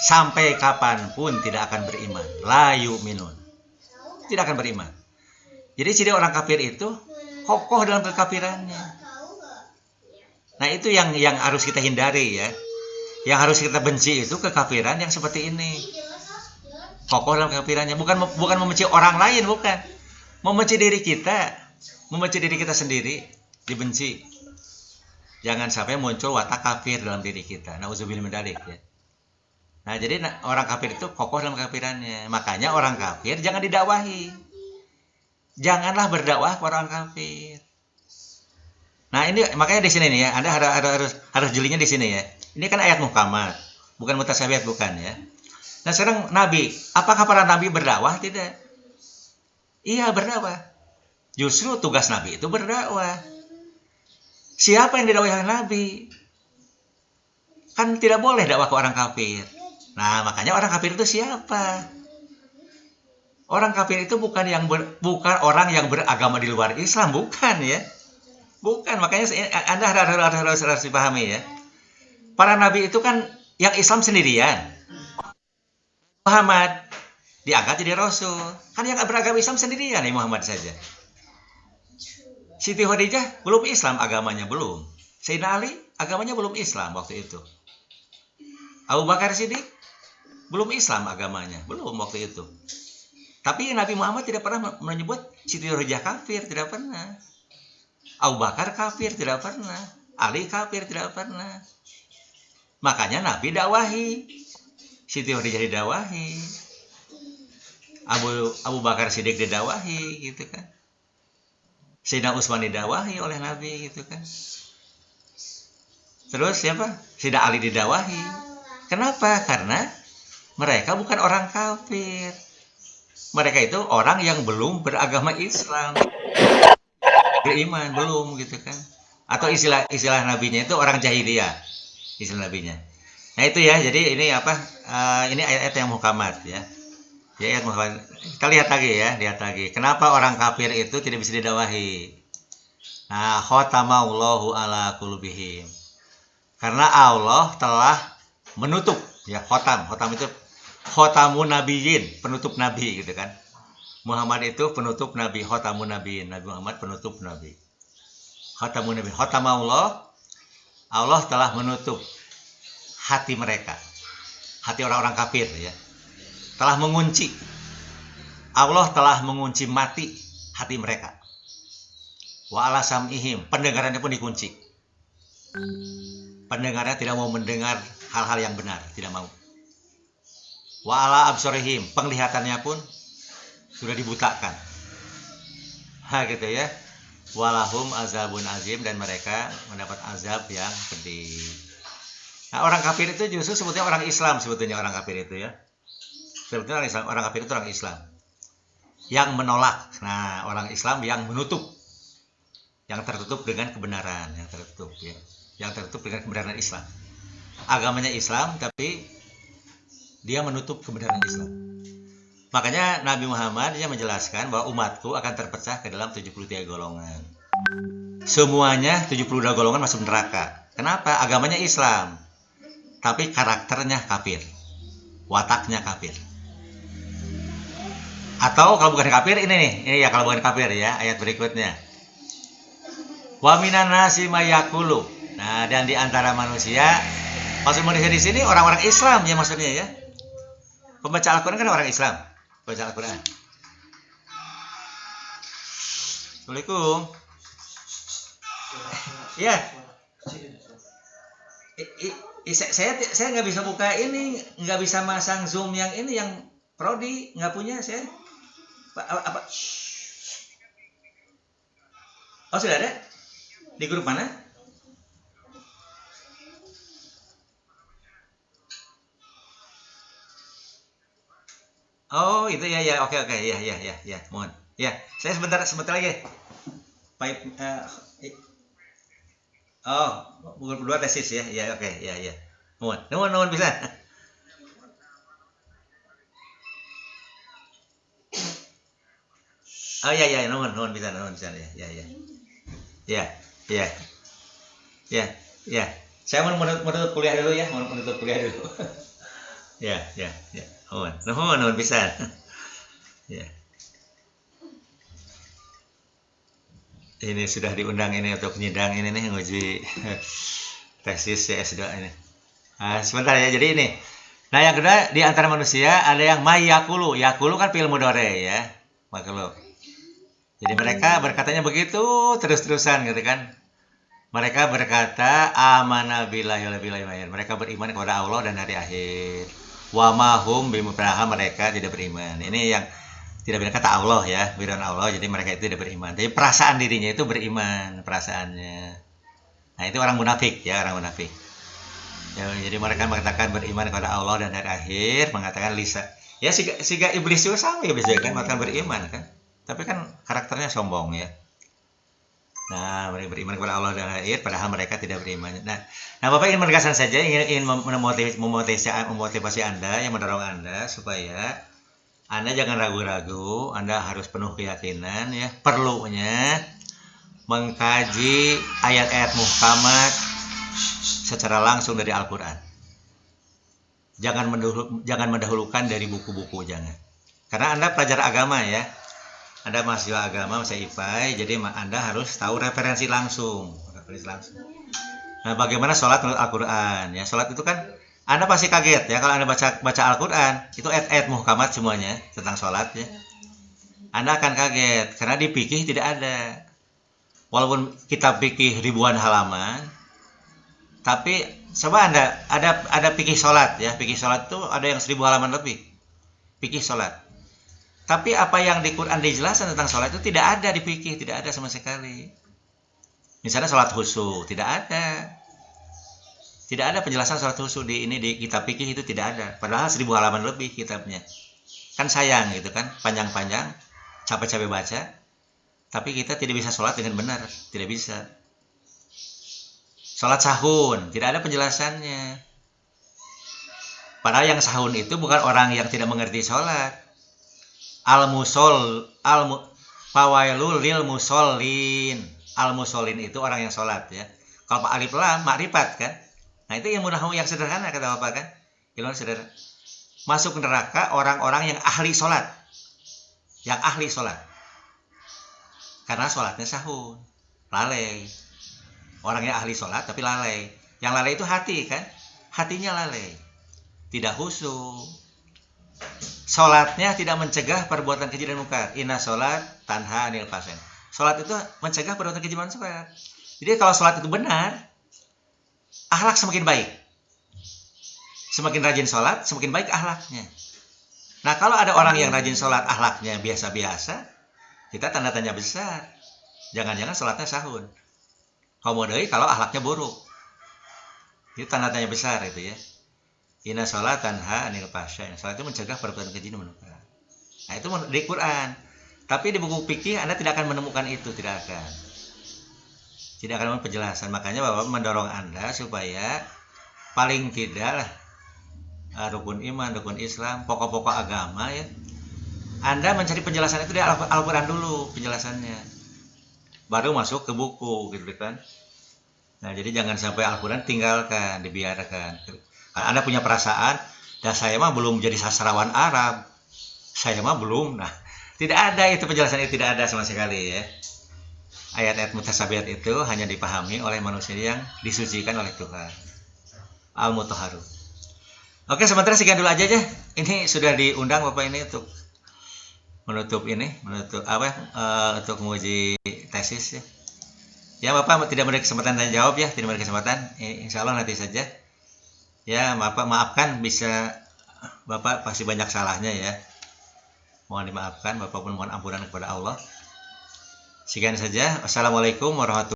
sampai kapanpun tidak akan beriman. La yu'minun. Tidak akan beriman. Jadi ciri orang kafir itu kokoh dalam kekafirannya. Nah, itu yang harus kita hindari ya. Yang harus kita benci itu kekafiran yang seperti ini. Kokoh dalam kekafirannya, bukan membenci orang lain, bukan. Membenci diri kita sendiri, dibenci. Jangan sampai muncul watak kafir dalam diri kita. Nauzubillah min dzalik ya. Nah, jadi orang kafir itu kokoh dalam kekafirannya. Makanya orang kafir jangan didakwahi. Janganlah berdakwah kepada orang kafir. Nah, ini makanya di sini nih ya, Anda harus jelinya di sini ya. Ini kan ayat muhkamat, bukan mutasyabihat, bukan ya. Nah, sekarang Nabi, apakah para Nabi berdakwah? Tidak. Iya, berdakwah. Justru tugas Nabi itu berdakwah. Siapa yang didakwahi oleh Nabi? Kan tidak boleh dakwah ke orang kafir. Nah, makanya orang kafir itu siapa? Orang kafir itu bukan orang yang beragama di luar Islam, bukan ya. Bukan, makanya Anda harus dipahami ya. Para nabi itu kan yang Islam sendirian. Muhammad diangkat jadi rasul. Kan yang beragama Islam sendirian ya Muhammad saja. Siti Khadijah belum Islam agamanya, belum. Sayyidina Ali agamanya belum Islam waktu itu. Abu Bakar Siddiq belum Islam agamanya, belum waktu itu. Tapi Nabi Muhammad tidak pernah menyebut Siti Khadijah kafir, tidak pernah. Abu Bakar kafir, tidak pernah. Ali kafir, tidak pernah. Makanya Nabi dakwahi. Siti Khadijah didakwahi. Abu Bakar Siddiq didakwahi gitu kan. Sayyidina Utsman didakwahi oleh Nabi gitu kan. Terus siapa? Sayyidina Ali didakwahi. Kenapa? Karena mereka bukan orang kafir. Mereka itu orang yang belum beragama Islam. Beriman belum gitu kan. Atau istilah nabinya itu orang jahiliyah. Istilah nabinya. Nah, itu ya. Jadi ini apa? Ini ayat-ayat yang muhkamat ya. Ya, ayat muhkamat. Kita lihat lagi. Kenapa orang kafir itu tidak bisa didakwahi? Nah, khatamallahu ala qulubihim. Karena Allah telah menutup ya, khotam itu khotamun nabiyyin, penutup nabi gitu kan. Muhammad itu penutup nabi, khotamun nabiyyin. Nabi Muhammad penutup nabi. Khotamun nabi, khotamallah. Allah telah menutup hati mereka. Hati orang-orang kafir ya. Telah mengunci. Allah telah mengunci mati hati mereka. Wa ala sam'ihim, pendengarannya pun dikunci. Pendengarnya tidak mau mendengar hal-hal yang benar, tidak mau. Wa ala absorihim, penglihatannya pun sudah dibutakan. Gitu ya. Walahum azabun azim, dan mereka mendapat azab yang pedih. Nah, orang kafir itu justru sebetulnya orang Islam, sebetulnya orang kafir itu ya. Sebetulnya orang kafir itu orang Islam yang menolak. Nah, orang Islam yang menutup, yang tertutup dengan kebenaran, yang tertutup ya, yang tertutup dengan kebenaran Islam. Agamanya Islam, tapi dia menutup kebenaran Islam. Makanya Nabi Muhammad dia menjelaskan bahwa umatku akan terpecah ke dalam 73 golongan. Semuanya 72 golongan masuk neraka. Kenapa? Agamanya Islam, tapi karakternya kafir, wataknya kafir. Atau kalau bukan kafir, ini ya, kalau bukan kafir ya, ayat berikutnya. Wa minan nasi mayaqulu. Nah, dan di antara manusia, maksud manusia di sini orang-orang Islam ya maksudnya ya. Pembaca Al-Quran kan orang Islam. Baca Al-Quran. Assalamualaikum. Ya. Saya nggak bisa buka ini, nggak bisa masang Zoom yang ini, yang Prodi nggak punya saya. Apa? Oh, sudah ada? Di grup mana? Oh, itu ya, oke, ya, mohon. Ya, saya sebentar lagi. Baik, berdua tesis ya, oke, ya. Mohon bisa. Oh ya, mohon bisa ya. Saya mau menutup kuliah dulu ya, ya. Mohon bisa. Ya. Ini sudah diundang ini untuk penyidang ini nih, nguji tesis ya S2 ini. Sebentar ya, jadi ini. Nah, yang kedua, di antara manusia ada yang mayakulu. Yakulu kan fi'il mudhari ya. Makhluk. Jadi mereka berkatanya begitu terus-terusan gitu kan. Mereka berkata amana billahi wal yawmil akhir. Mereka beriman kepada Allah dan hari akhir. Wa mahum bimufraha, mereka tidak beriman. Ini yang tidak benar kata Allah ya, firman Allah. Jadi mereka itu tidak beriman. Tapi perasaan dirinya itu beriman, perasaannya. Nah, itu orang munafik ya, orang munafik. Ya, jadi mereka mengatakan beriman kepada Allah dan hari akhir, mengatakan lisa. Ya, siga iblis juga sama ya biasanya kan, mengatakan beriman kan. Tapi kan karakternya sombong ya. Nah, mereka beriman kepada Allah dan hari akhir, padahal mereka tidak beriman. Nah Bapak ingin menegaskan saja, ingin memotivasi Anda, yang mendorong Anda supaya Anda jangan ragu-ragu, Anda harus penuh keyakinan ya. Perlunya mengkaji ayat-ayat muhkamat secara langsung dari Al-Quran. Jangan mendahulukan dari buku-buku, jangan. Karena Anda pelajar agama ya. Anda mahasiswa agama, saya IPAI, jadi Anda harus tahu referensi langsung. Nah, bagaimana sholat menurut Al-Quran? Ya, sholat itu kan Anda pasti kaget ya kalau Anda baca Al-Quran, itu ayat-ayat muhkamat semuanya tentang sholat ya. Anda akan kaget karena di fikih tidak ada. Walaupun kitab fikih ribuan halaman, tapi coba Anda ada fikih sholat ya. Fikih sholat itu ada yang 1000 halaman lebih. Fikih sholat. Tapi apa yang di Quran dijelaskan tentang sholat itu tidak ada di fikih, tidak ada sama sekali. Misalnya sholat khusyuk, tidak ada. Tidak ada penjelasan sholat khusyuk di kitab fikih, itu tidak ada. Padahal 1000 halaman lebih kitabnya. Kan sayang gitu kan, panjang-panjang, capek-capek baca. Tapi kita tidak bisa sholat dengan benar, tidak bisa. Sholat sahun, tidak ada penjelasannya. Padahal yang sahun itu bukan orang yang tidak mengerti sholat. Fawailul lil musallin. Al-musallin itu orang yang sholat ya. Kalau Pak alif lam makrifat kan. Nah, itu yang yang sederhana kata Bapak kan. Ilmu sederhana. Masuk neraka orang-orang yang ahli sholat. Yang ahli sholat. Karena sholatnya sahun, lalai. Orangnya ahli sholat tapi lalai. Yang lalai itu hati kan. Hatinya lalai. Tidak khusyuk. Sholatnya tidak mencegah perbuatan keji dan mungkar. Inna sholat tanha anil fahsya'i. Sholat itu mencegah perbuatan keji dan mungkar. Jadi kalau sholat itu benar, akhlak semakin baik. Semakin rajin sholat, semakin baik akhlaknya. Nah, kalau ada orang yang rajin sholat, akhlaknya biasa-biasa, kita tanda tanya besar. Jangan-jangan sholatnya sahun. Komodoi kalau akhlaknya buruk. Itu tanda tanya besar itu ya. Inna sholat tanha anil fahsya'i. Sholat itu mencegah perbuatan keji dan munkar. Nah, itu di Quran. Tapi di buku fikih Anda tidak akan menemukan itu, tidak akan. Tidak akan menemukan penjelasan. Makanya Bapak mendorong Anda supaya paling tidak rukun iman, rukun Islam, pokok-pokok agama ya. Anda mencari penjelasan itu di Al-Quran dulu penjelasannya. Baru masuk ke buku gitu kan. Nah, jadi jangan sampai Al-Quran tinggalkan, dibiarkan. Anda punya perasaan, dan saya mah belum jadi sastrawan Arab. Saya mah belum. Nah, tidak ada itu penjelasan itu, tidak ada sama sekali ya. Ayat-ayat mutasyabihat itu hanya dipahami oleh manusia yang disucikan oleh Tuhan. Al-Mutahharu. Oke, sementara sekian dulu aja ya. Ini sudah diundang Bapak ini untuk menutup apa? Untuk menguji tesis ya. Ya Bapak tidak memberi kesempatan tanya jawab ya, tidak memberi kesempatan. Insya Allah nanti saja. Ya maafkan bisa Bapak pasti banyak salahnya ya. Mohon dimaafkan, Bapak pun mohon ampunan kepada Allah. Sekian saja. Wassalamualaikum warahmatullahi wabarakatuh.